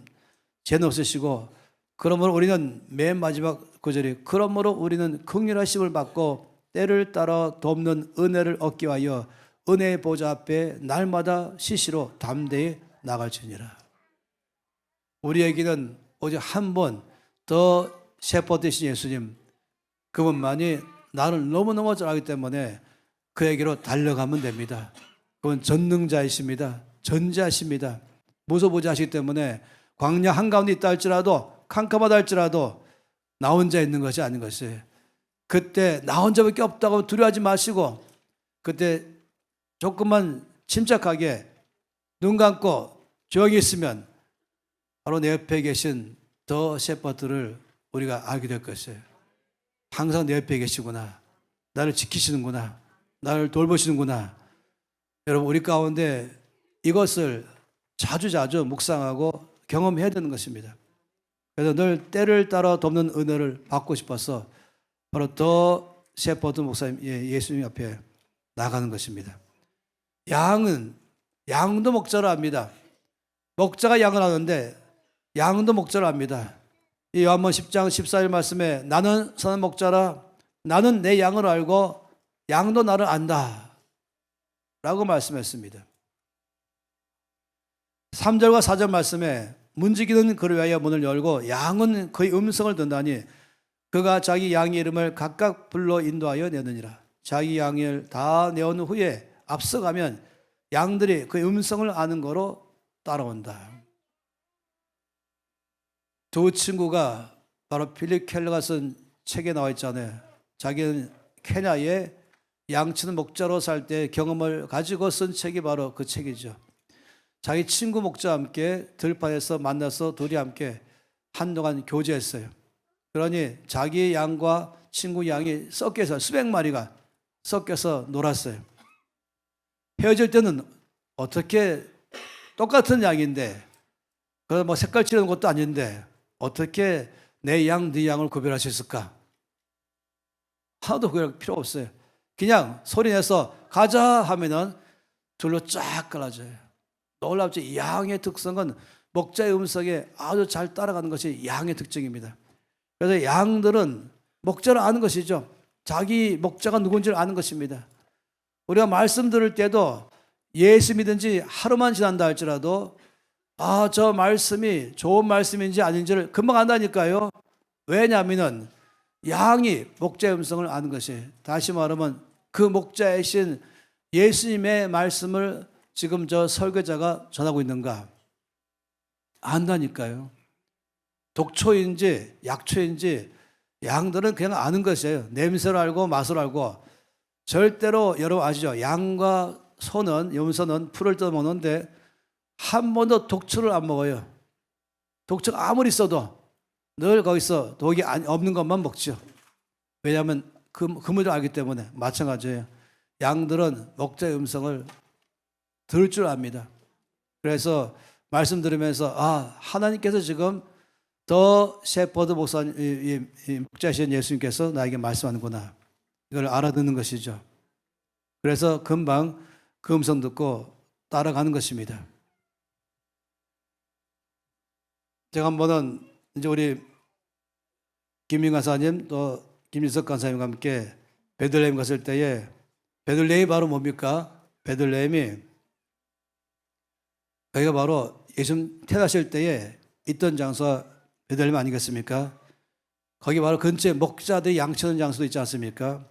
죄는 없으시고 그러므로 우리는 맨 마지막 구절이 그러므로 우리는 긍휼하심을 받고 때를 따라 돕는 은혜를 얻기 위하여 은혜의 보좌 앞에 날마다 시시로 담대히 나갈지니라. 우리에게는 오직 한 번 더 셰퍼드 되신 예수님 그분만이 나를 너무너무 잘 알기 때문에 그에게로 달려가면 됩니다. 그분 전능자이십니다. 전지하십니다. 무소부지 하시기 때문에 광야 한가운데 있다 할지라도 캄캄하다 할지라도 나 혼자 있는 것이 아닌 것이에요. 그때 나 혼자밖에 없다고 두려워하지 마시고 그때 조금만 침착하게 눈 감고 조용히 있으면 바로 내 옆에 계신 더 셰퍼드를 우리가 알게 될 것이에요. 항상 내 옆에 계시구나. 나를 지키시는구나. 나를 돌보시는구나. 여러분 우리 가운데 이것을 자주자주 묵상하고 경험해야 되는 것입니다. 그래서 늘 때를 따라 돕는 은혜를 받고 싶어서 바로 더 셰퍼드 목사님 예수님 앞에 나가는 것입니다. 양도 목자를 합니다. 목자가 양을 하는데 양도 목자를 합니다. 이 요한복음 10장 14절 말씀에 나는 선한 목자라 나는 내 양을 알고 양도 나를 안다 라고 말씀했습니다. 3절과 4절 말씀에 문지기는 그를 위하여 문을 열고 양은 그의 음성을 듣다니 그가 자기 양의 이름을 각각 불러 인도하여 내느니라. 자기 양을 다 내온 후에 앞서가면 양들이 그의 음성을 아는 거로 따라온다. 두 친구가 바로 필립 켈러가 쓴 책에 나와 있잖아요. 자기는 케냐에 양치는 목자로 살 때 경험을 가지고 쓴 책이 바로 그 책이죠. 자기 친구 목자와 함께 들판에서 만나서 둘이 함께 한동안 교제했어요. 그러니 자기 양과 친구 양이 섞여서 수백 마리가 섞여서 놀았어요. 헤어질 때는 어떻게 똑같은 양인데 그래서 뭐 색깔 칠하는 것도 아닌데 어떻게 내 양, 네 양을 구별할 수 있을까? 하나도 구별할 필요 없어요. 그냥 소리내서 가자 하면은 둘로 쫙 갈라져요. 놀랍죠. 양의 특성은 목자의 음성에 아주 잘 따라가는 것이 양의 특징입니다. 그래서 양들은 목자를 아는 것이죠. 자기 목자가 누군지를 아는 것입니다. 우리가 말씀 들을 때도 예수 믿은지 하루만 지난다 할지라도 저 말씀이 좋은 말씀인지 아닌지를 금방 안다니까요. 왜냐하면 양이 목자의 음성을 아는 것이, 다시 말하면 그 목자이신 예수님의 말씀을 지금 저 설교자가 전하고 있는가 안다니까요. 독초인지 약초인지 양들은 그냥 아는 것이에요. 냄새를 알고 맛을 알고. 절대로 여러분 아시죠? 양과 소는, 염소는 풀을 뜯어먹는데 한 번도 독초를 안 먹어요. 독초가 아무리 써도 늘 거기서 독이 없는 것만 먹죠. 왜냐하면 그 물을 알기 때문에. 마찬가지예요. 양들은 목자의 음성을 들을 줄 압니다. 그래서 말씀 들으면서 하나님께서 지금 더 셰퍼드 목사님, 목자이신 예수님께서 나에게 말씀하는구나, 이걸 알아듣는 것이죠. 그래서 금방 그 음성 듣고 따라가는 것입니다. 제가 한 번은 이제 우리 김민 간사님 또 김인석 간사님과 함께 베들레헴 갔을 때에, 베들레헴이 바로 뭡니까? 베들레헴이 여기가 바로 예수님 태어나실 때에 있던 장소가 베들레헴 아니겠습니까? 거기 바로 근처에 목자들이 양치는 장소도 있지 않습니까?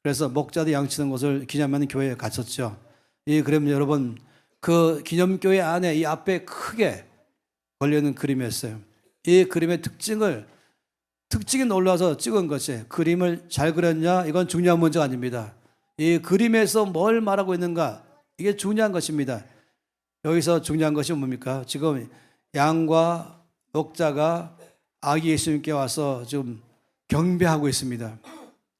그래서 목자들이 양치는 곳을 기념하는 교회에 갔었죠. 그러면 여러분, 그 기념교회 안에 이 앞에 크게 걸려있는 그림이었어요. 이 그림의 특징이 놀라서 찍은 것이, 그림을 잘 그렸냐? 이건 중요한 문제가 아닙니다. 이 그림에서 뭘 말하고 있는가? 이게 중요한 것입니다. 여기서 중요한 것이 뭡니까? 지금 양과 목자가 아기 예수님께 와서 지금 경배하고 있습니다.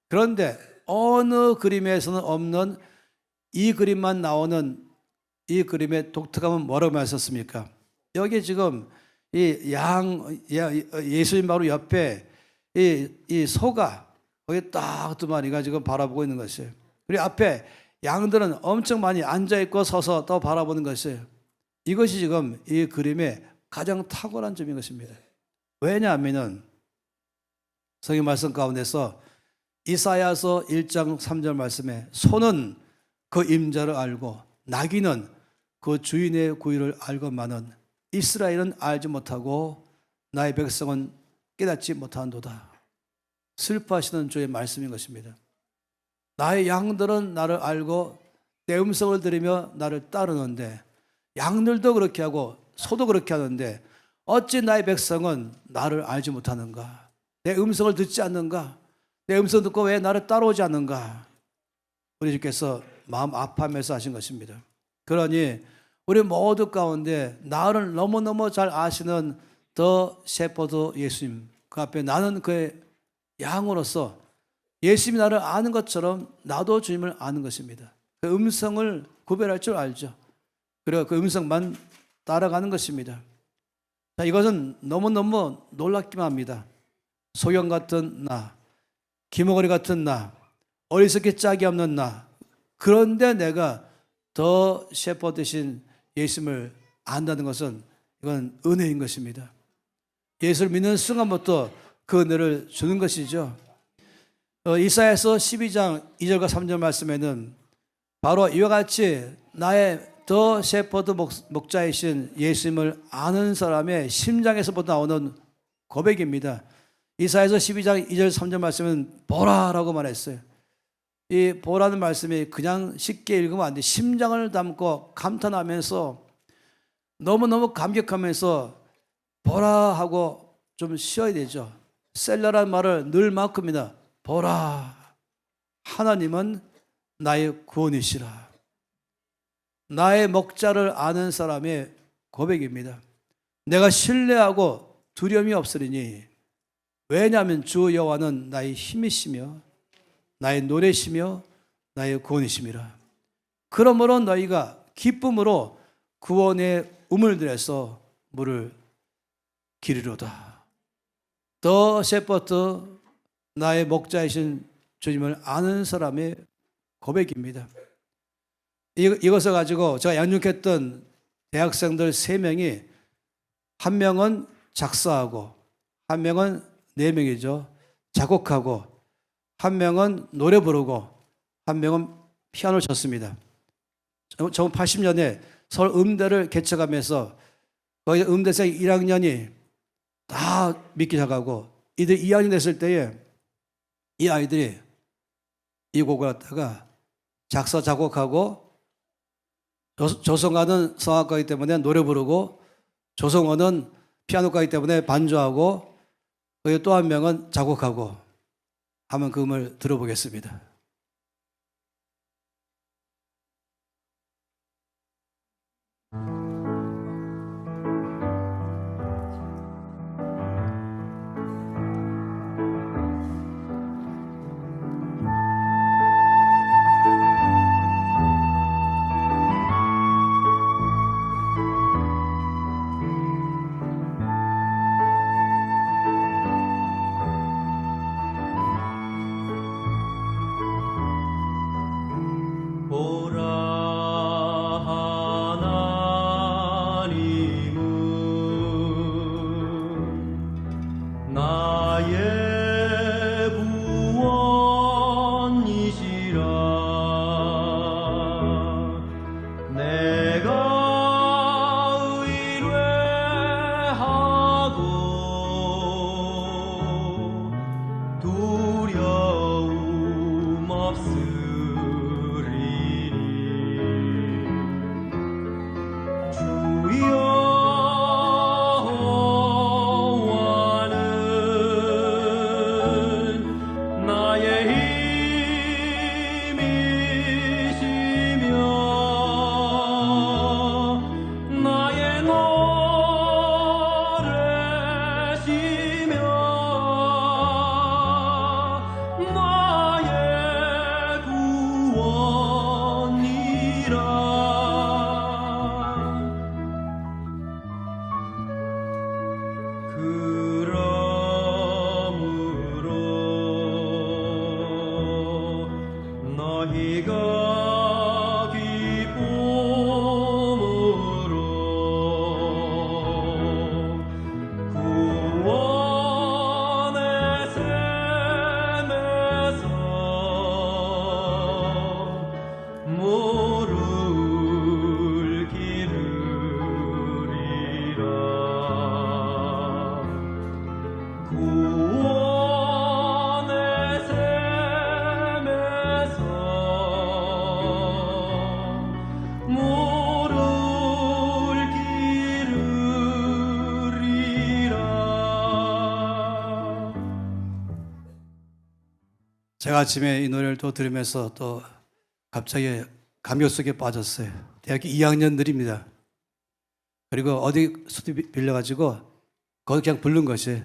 그런데 어느 그림에서는 없는 이 그림만 나오는 이 그림의 독특함은 뭐라고 말했었습니까? 여기 지금 예수님 바로 옆에 이 소가 거기 딱 두 마리가 지금 바라보고 있는 것이에요. 그리고 앞에 양들은 엄청 많이 앉아있고 서서 또 바라보는 것이에요. 이것이 지금 이 그림의 가장 탁월한 점인 것입니다. 왜냐하면 성경 말씀 가운데서 이사야서 1장 3절 말씀에 소는 그 임자를 알고 나귀는 그 주인의 구유를 알건만은 이스라엘은 알지 못하고 나의 백성은 깨닫지 못한도다. 슬퍼하시는 주의 말씀인 것입니다. 나의 양들은 나를 알고 내 음성을 들으며 나를 따르는데, 양들도 그렇게 하고 소도 그렇게 하는데 어찌 나의 백성은 나를 알지 못하는가? 내 음성을 듣지 않는가? 내 음성 듣고 왜 나를 따라오지 않는가? 우리 주께서 마음 아파하면서 하신 것입니다. 그러니 우리 모두 가운데 나를 너무너무 잘 아시는 더 셰퍼드 예수님, 그 앞에 나는 그의 양으로서 예수님이 나를 아는 것처럼 나도 주님을 아는 것입니다. 그 음성을 구별할 줄 알죠. 그리고 그 음성만 따라가는 것입니다. 자, 이것은 너무너무 놀랍기만 합니다. 소경 같은 나, 기머거리 같은 나, 어리석게 짝이 없는 나, 그런데 내가 더 셰퍼드신 예수님을 안다는 것은 이건 은혜인 것입니다. 예수를 믿는 순간부터 그 은혜를 주는 것이죠. 이사야서 12장 2절과 3절 말씀에는 바로 이와 같이 나의 더 셰퍼드 목자이신 예수님을 아는 사람의 심장에서부터 나오는 고백입니다. 이사야서 12장 2절 3절 말씀은 보라라고 말했어요. 이 보라는 말씀이 그냥 쉽게 읽으면 안 돼. 심장을 담고 감탄하면서 너무너무 감격하면서 보라 하고 좀 쉬어야 되죠. 셀라라는 말을 늘 만큼이나 보라, 하나님은 나의 구원이시라. 나의 목자를 아는 사람의 고백입니다. 내가 신뢰하고 두려움이 없으리니, 왜냐하면 주 여호와는 나의 힘이시며 나의 노래시며 나의 구원이심이라. 그러므로 너희가 기쁨으로 구원의 우물들에서 물을 기르로다. 더 셰퍼드, 나의 목자이신 주님을 아는 사람의 고백입니다. 이것을 가지고 제가 양육했던 대학생들 3명이, 한 명은 작사하고 한 명은 4명이죠. 작곡하고 한 명은 노래 부르고 한 명은 피아노를 쳤습니다. 1980년에 서울 음대를 개척하면서 거기 음대생 1학년이 다 믿기 시작하고 이들 2학년 됐을 때에 이 아이들이 이 곡을 갖다가 작사 작곡하고 조성아는 성악가이기 때문에 노래 부르고 조성원은 피아노가이기 때문에 반주하고 거기 또 한 명은 작곡하고 한번 그 음을 들어보겠습니다. 제가 아침에 이 노래를 또 들으면서 또 갑자기 감격 속에 빠졌어요. 대학교 2학년들입니다. 그리고 어디 스튜디오 빌려가지고 거기 그냥 부른 것이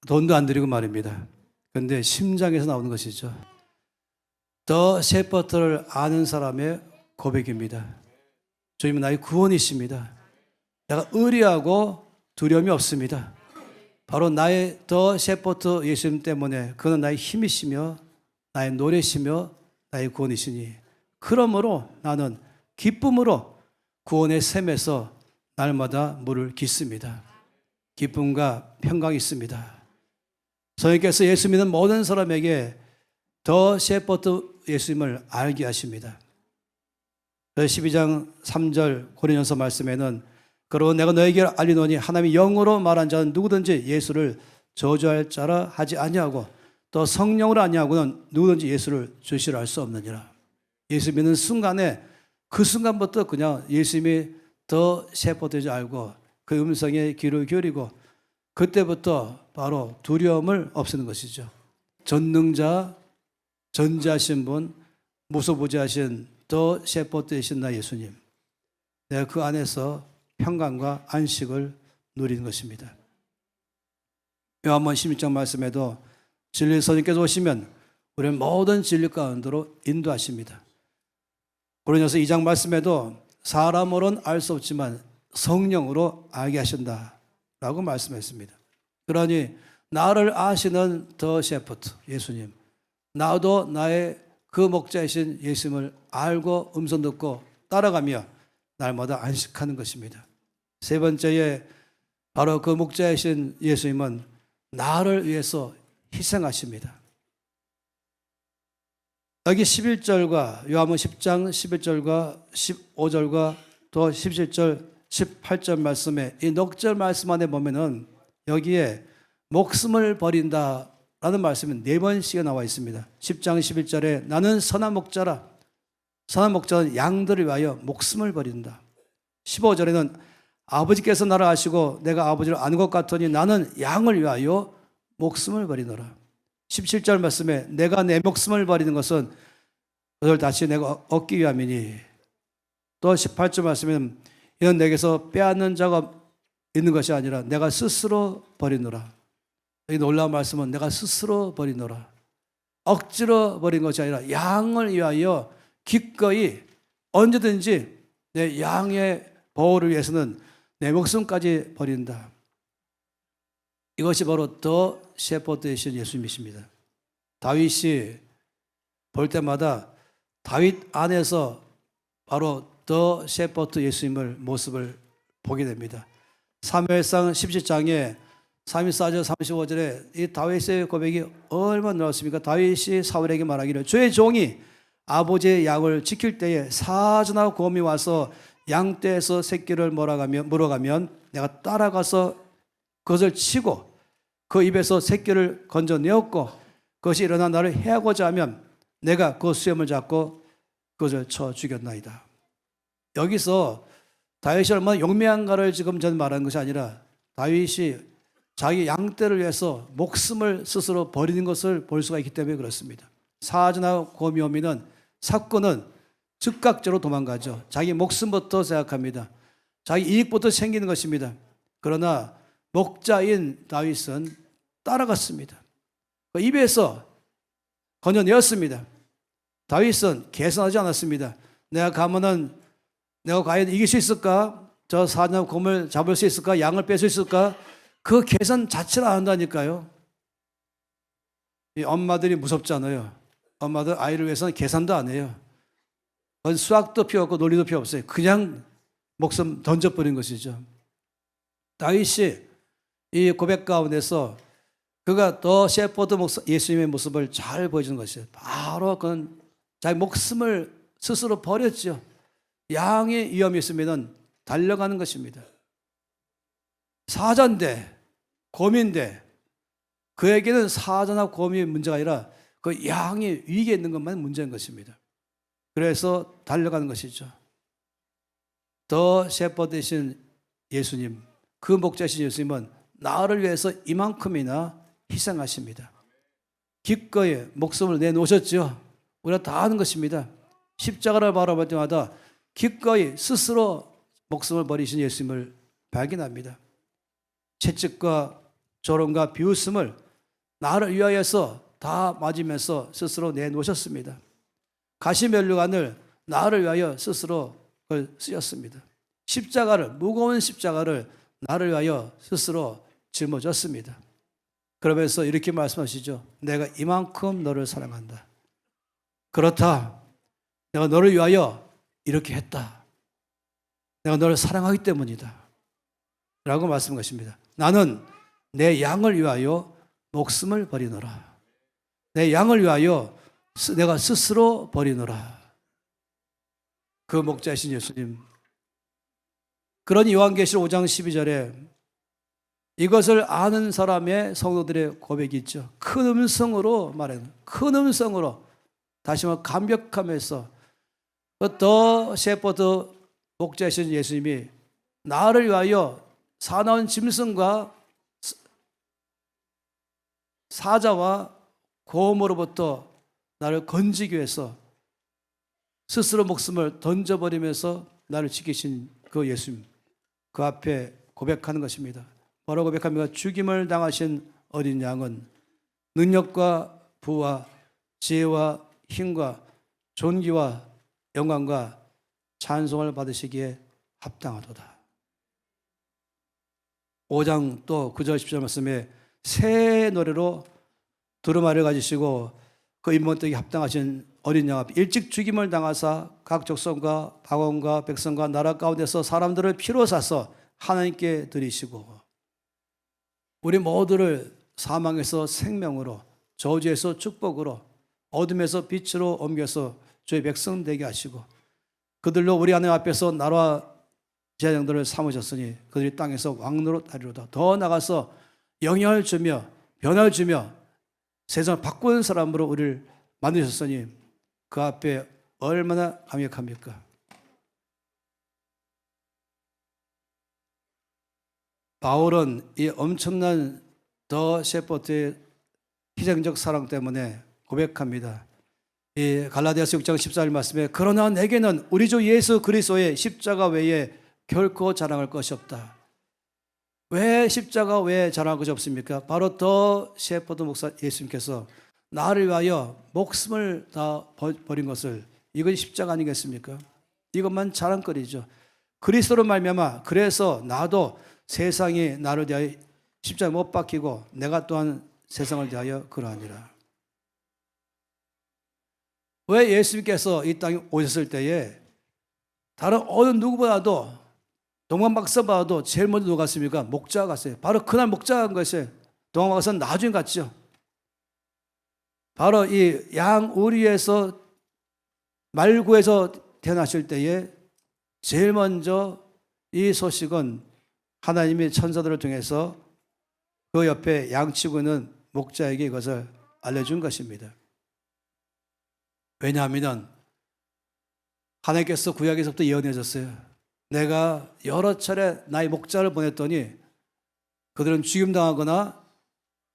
돈도 안 들이고 말입니다. 그런데 심장에서 나오는 것이죠. 더 셰퍼드를 아는 사람의 고백입니다. 주님은 나의 구원이십니다. 내가 의리하고 두려움이 없습니다. 바로 나의 더 셰퍼드 예수님 때문에 그는 나의 힘이시며 나의 노래시며 나의 구원이시니 그러므로 나는 기쁨으로 구원의 샘에서 날마다 물을 깃습니다. 기쁨과 평강이 있습니다. 성령께서 예수 믿는 모든 사람에게 더 셰퍼드 예수님을 알게 하십니다. 12장 3절 고린도서 말씀에는 그러고 내가 너에게 알리노니 하나님이 영으로 말한 자는 누구든지 예수를 저주할 자라 하지 아니하고 또 성령으로 아니하고는 누구든지 예수를 주시라 할 수 없느니라. 예수 믿는 순간에 그 순간부터 그냥 예수님이 더 셰퍼드인 줄 알고 그 음성에 귀를 기울이고 그때부터 바로 두려움을 없애는 것이죠. 전능자, 전지하신 분, 무소부지하신 더 셰퍼드이신 나 예수님. 내가 그 안에서 평강과 안식을 누리는 것입니다. 요한복음 16장 말씀에도 진리 선생님께서 오시면 우리는 모든 진리 가운데로 인도하십니다. 고린도서 2장 말씀에도 사람으로는 알 수 없지만 성령으로 알게 하신다라고 말씀했습니다. 그러니 나를 아시는 더 셰퍼드 예수님, 나도 나의 그 목자이신 예수님을 알고 음성 듣고 따라가며 날마다 안식하는 것입니다. 세 번째에 바로 그 목자이신 예수님은 나를 위해서 희생하십니다. 여기 11절과 요한복음 10장 11절과 15절과 또 17절 18절 말씀에 이 넉절 말씀 안에 보면은 여기에 목숨을 버린다라는 말씀이 4번씩이나 나와 있습니다. 10장 11절에 나는 선한 목자라. 선한 목자는 양들을 위하여 목숨을 버린다. 15절에는 아버지께서 나를 아시고 내가 아버지를 아는 것 같으니 나는 양을 위하여 목숨을 버리노라. 17절 말씀에 내가 내 목숨을 버리는 것은 그걸 다시 내가 얻기 위함이니, 또 18절 말씀에는 이는 내게서 빼앗는 자가 있는 것이 아니라 내가 스스로 버리노라. 여기 놀라운 말씀은 내가 스스로 버리노라. 억지로 버린 것이 아니라 양을 위하여 기꺼이 언제든지 내 양의 보호를 위해서는 내 목숨까지 버린다. 이것이 바로 더 셰퍼드이신 예수님이십니다. 다윗이 볼 때마다 다윗 안에서 바로 더 셰퍼드 예수님을 모습을 보게 됩니다. 사무엘상 17장에 34절 35절에 이 다윗의 고백이 얼마나 놀랍습니까? 다윗이 사울에게 말하기를 주의 종이 아버지의 양을 지킬 때에 사자나 곰이 와서 양떼에서 새끼를 물어가면 내가 따라가서 그것을 치고 그 입에서 새끼를 건져내었고 그것이 일어나 나를 해하고자 하면 내가 그 수염을 잡고 그것을 쳐 죽였나이다. 여기서 다윗이 얼마나 용맹한가를 지금 전 말하는 것이 아니라 다윗이 자기 양떼를 위해서 목숨을 스스로 버리는 것을 볼 수가 있기 때문에 그렇습니다. 사자나 곰이 오면은 사건은 즉각적으로 도망가죠. 자기 목숨부터 생각합니다. 자기 이익부터 챙기는 것입니다. 그러나 목자인 다윗은 따라갔습니다. 그 입에서 건져내었습니다. 다윗은 계산하지 않았습니다. 내가 가면은 내가 과연 이길 수 있을까? 저 사자 곰을 잡을 수 있을까? 양을 뺄 수 있을까? 그 계산 자체를 안 한다니까요. 이 엄마들이 무섭잖아요. 엄마들 아이를 위해서는 계산도 안 해요. 수학도 필요 없고 논리도 필요 없어요. 그냥 목숨 던져버린 것이죠. 다윗이 이 고백 가운데서 그가 더 셰퍼드 예수님의 모습을 잘 보여주는 것이에요. 바로 그는 자기 목숨을 스스로 버렸죠. 양의 위험이 있으면 달려가는 것입니다. 사자인데 곰인데 그에게는 사자나 곰이 문제가 아니라 그 양의 위기에 있는 것만 문제인 것입니다. 그래서 달려가는 것이죠. 더 셰퍼드이신 예수님, 그 목자이신 예수님은 나를 위해서 이만큼이나 희생하십니다. 기꺼이 목숨을 내놓으셨죠. 우리가 다 아는 것입니다. 십자가를 바라볼 때마다 기꺼이 스스로 목숨을 버리신 예수님을 발견합니다. 채찍과 조롱과 비웃음을 나를 위하여서 다 맞으면서 스스로 내놓으셨습니다. 가시면류관을 나를 위하여 스스로 그걸 쓰셨습니다. 십자가를, 무거운 십자가를 나를 위하여 스스로 짊어졌습니다. 그러면서 이렇게 말씀하시죠. 내가 이만큼 너를 사랑한다. 그렇다. 내가 너를 위하여 이렇게 했다. 내가 너를 사랑하기 때문이다. 라고 말씀하십니다. 나는 내 양을 위하여 목숨을 버리노라. 내 양을 위하여 내가 스스로 버리노라. 그 목자이신 예수님. 그러니 요한계시록 5장 12절에 이것을 아는 사람의 성도들의 고백이 있죠. 큰 음성으로 말해요. 큰 음성으로 다시 한번 감격하면서 더 셰퍼드 목자이신 예수님이 나를 위하여 사나운 짐승과 사자와 곰으로부터 나를 건지기 위해서 스스로 목숨을 던져버리면서 나를 지키신 그 예수님, 그 앞에 고백하는 것입니다. 바로 고백합니다. 죽임을 당하신 어린 양은 능력과 부와 지혜와 힘과 존귀와 영광과 찬송을 받으시기에 합당하도다. 5장 또 9절 10절 말씀에 새 노래로 두루마리를 가지시고 그 인문떡이 합당하신 어린 양 앞에 일찍 죽임을 당하사 각 족속과 방언과 백성과 나라 가운데서 사람들을 피로 사서 하나님께 드리시고 우리 모두를 사망에서 생명으로 저주에서 축복으로 어둠에서 빛으로 옮겨서 주의 백성 되게 하시고 그들로 우리 하나님 앞에서 나라와 제사장들을 삼으셨으니 그들이 땅에서 왕노릇 하리로다. 더 나가서 영향을 주며 변화를 주며 세상을 바꾸는 사람으로 우리를 만드셨으니 그 앞에 얼마나 감격합니까? 바울은 이 엄청난 더 셰퍼드의 희생적 사랑 때문에 고백합니다. 이 갈라디아서 6장 14절 말씀에 그러나 내게는 우리 주 예수 그리스도의 십자가 외에 결코 자랑할 것이 없다. 왜 십자가 외에 자랑할 것이 없습니까? 바로 더 셰퍼드 목사 예수님께서 나를 위하여 목숨을 다 버린 것을, 이것이 십자가 아니겠습니까? 이것만 자랑거리죠. 그리스도로 말미암아 그래서 나도 세상이 나를 대하여 십자가에 못 박히고 내가 또한 세상을 대하여 그러하니라. 왜 예수님께서 이 땅에 오셨을 때에 다른 어느 누구보다도 동방 박사보다도 제일 먼저 누가 갔습니까? 목자가 갔어요. 바로 그날 목자가 간 것이에요. 동방 박사는 나중에 갔죠. 바로 이 양우리에서 말구에서 태어나실 때에 제일 먼저 이 소식은 하나님이 천사들을 통해서 그 옆에 양치고 있는 목자에게 이것을 알려준 것입니다. 왜냐하면 하나님께서 구약에서부터 예언해줬어요. 내가 여러 차례 나의 목자를 보냈더니 그들은 죽임당하거나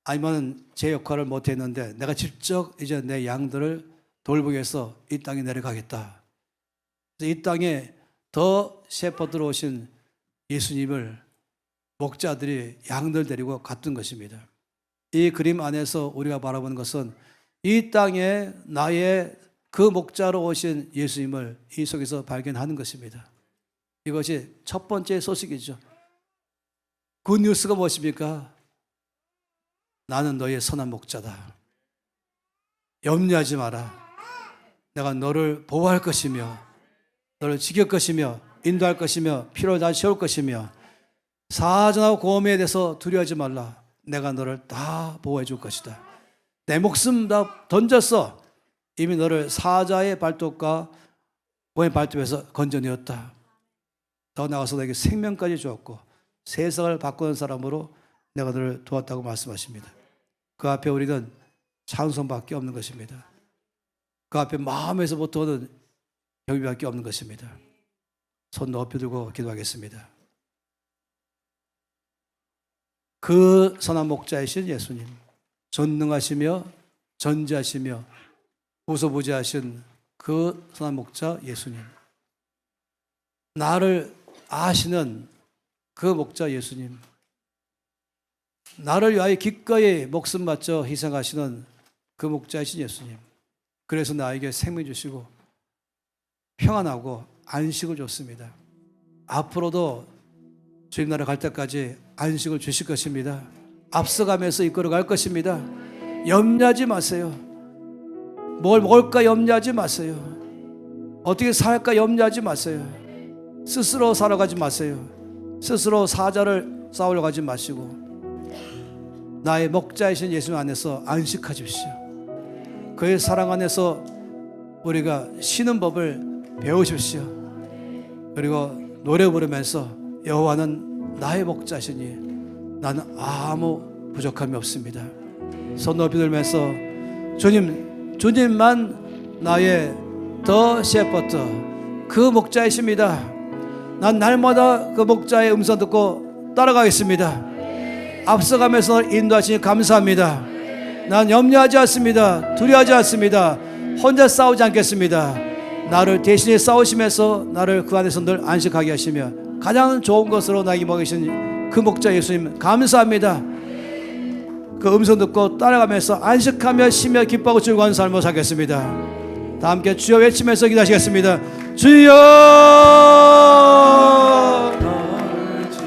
아니면 제 역할을 못했는데 내가 직접 이제 내 양들을 돌보기 위해서 이 땅에 내려가겠다. 그래서 이 땅에 더 셰퍼드로 오신 예수님을 목자들이 양들 데리고 갔던 것입니다. 이 그림 안에서 우리가 바라보는 것은 이 땅에 나의 그 목자로 오신 예수님을 이 속에서 발견하는 것입니다. 이것이 첫 번째 소식이죠. 그 뉴스가 무엇입니까? 나는 너의 선한 목자다. 염려하지 마라. 내가 너를 보호할 것이며 너를 지킬 것이며 인도할 것이며 피로 다 채울 것이며 사전하고 고음에 대해서 두려워하지 말라. 내가 너를 다 보호해 줄 것이다. 내 목숨 다 던졌어. 이미 너를 사자의 발톱과 고의 발톱에서 건져내었다. 더 나아가서 너에게 생명까지 주었고 세상을 바꾸는 사람으로 내가 너를 도왔다고 말씀하십니다. 그 앞에 우리는 찬송밖에 없는 것입니다. 그 앞에 마음에서부터는 경배밖에 없는 것입니다. 손 높이 들고 기도하겠습니다. 그 선한 목자이신 예수님, 전능하시며 전지하시며 무소부지하신 그 선한 목자 예수님, 나를 아시는 그 목자 예수님, 나를 위하여 기꺼이 목숨 바쳐 희생하시는 그 목자이신 예수님, 그래서 나에게 생명 주시고 평안하고 안식을 줬습니다. 앞으로도 주님 나라 갈 때까지 안식을 주실 것입니다. 앞서가면서 이끌어 갈 것입니다. 염려하지 마세요. 뭘 먹을까 염려하지 마세요. 어떻게 살까 염려하지 마세요. 스스로 살아가지 마세요. 스스로 사자를 싸우려고 하지 마시고 나의 목자이신 예수 안에서 안식하십시오. 그의 사랑 안에서 우리가 쉬는 법을 배우십시오. 그리고 노래 부르면서 여호와는 나의 목자시니 나는 아무 부족함이 없습니다. 손 높이 들면서 주님만 나의 더 셰퍼드 그 목자이십니다. 난 날마다 그 목자의 음성 듣고 따라가겠습니다. 앞서가면서 인도하시니 감사합니다. 난 염려하지 않습니다. 두려워하지 않습니다. 혼자 싸우지 않겠습니다. 나를 대신에 싸우시면서 나를 그 안에서 늘 안식하게 하시며 가장 좋은 것으로 나에게 먹이신 그 목자 예수님 감사합니다. 그 음성 듣고 따라가면서 안식하며 쉬며 기뻐하고 즐거운 삶을 살겠습니다. 다 함께 주여 외치면서 기도하시겠습니다. 주여,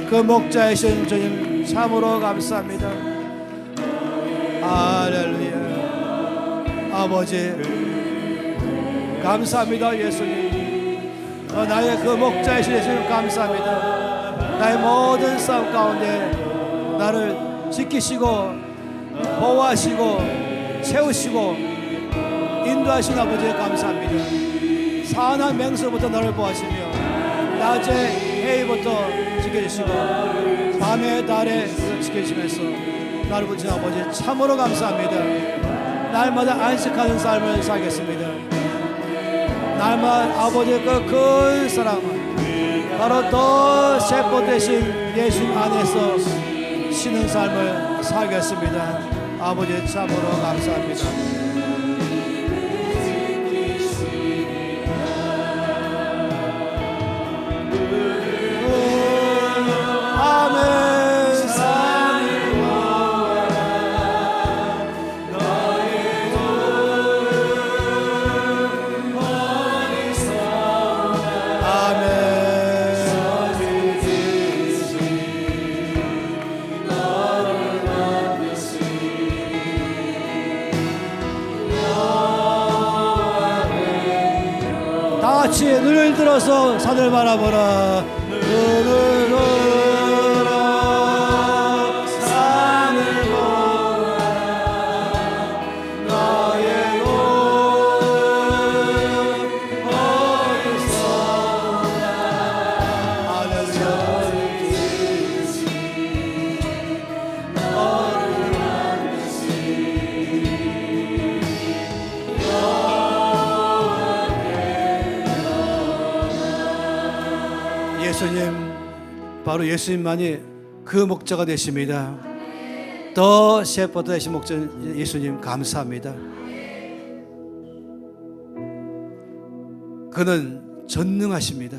그 목자이신 주님 참으로 감사합니다. 할렐루야. 아버지 감사합니다. 예수님, 나의 그 목자이신 예수님 감사합니다. 나의 모든 싸움 가운데 나를 지키시고 보호하시고 채우시고 인도하신 아버지 감사합니다. 선한 맹수부터 너를 보아시며 낮에 해부터 지켜주시고 밤에 달에 지켜주시면서 나를 부르신 아버지 참으로 감사합니다. 날마다 안식하는 삶을 살겠습니다. 날마다 아버지의 그 큰 사랑은 바로 더 셰퍼 되신 예수 안에서 쉬는 삶을 살겠습니다. 아버지 참으로 감사합니다. 같이 눈을 들어서 산을 바라보라. 눈을 들어 산을 보라. 나의 곳 어디서 하늘을 너를 만드시 예수님, 바로 예수님만이 그 목자가 되십니다. 더 셰퍼드 되신 목자 예수님 감사합니다. 그는 전능하십니다.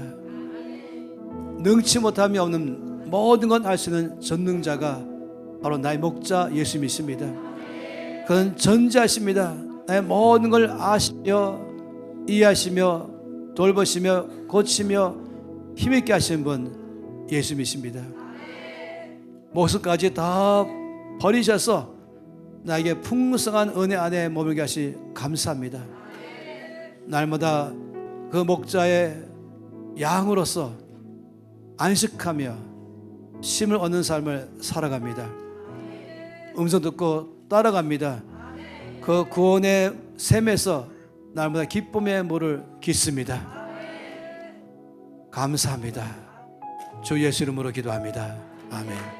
능치 못함이 없는 모든 건 할 수 있는 전능자가 바로 나의 목자 예수님이십니다. 그는 전지하십니다. 나의 모든 걸 아시며 이해하시며 돌보시며 고치며 힘있게 하시는 분 예수님이십니다. 목숨까지 다 버리셔서 나에게 풍성한 은혜 안에 머물게 하시 감사합니다. 날마다 그 목자의 양으로서 안식하며 쉼을 얻는 삶을 살아갑니다. 음성 듣고 따라갑니다. 그 구원의 샘에서 날마다 기쁨의 물을 깃습니다. 감사합니다. 주 예수 이름으로 기도합니다. 아멘.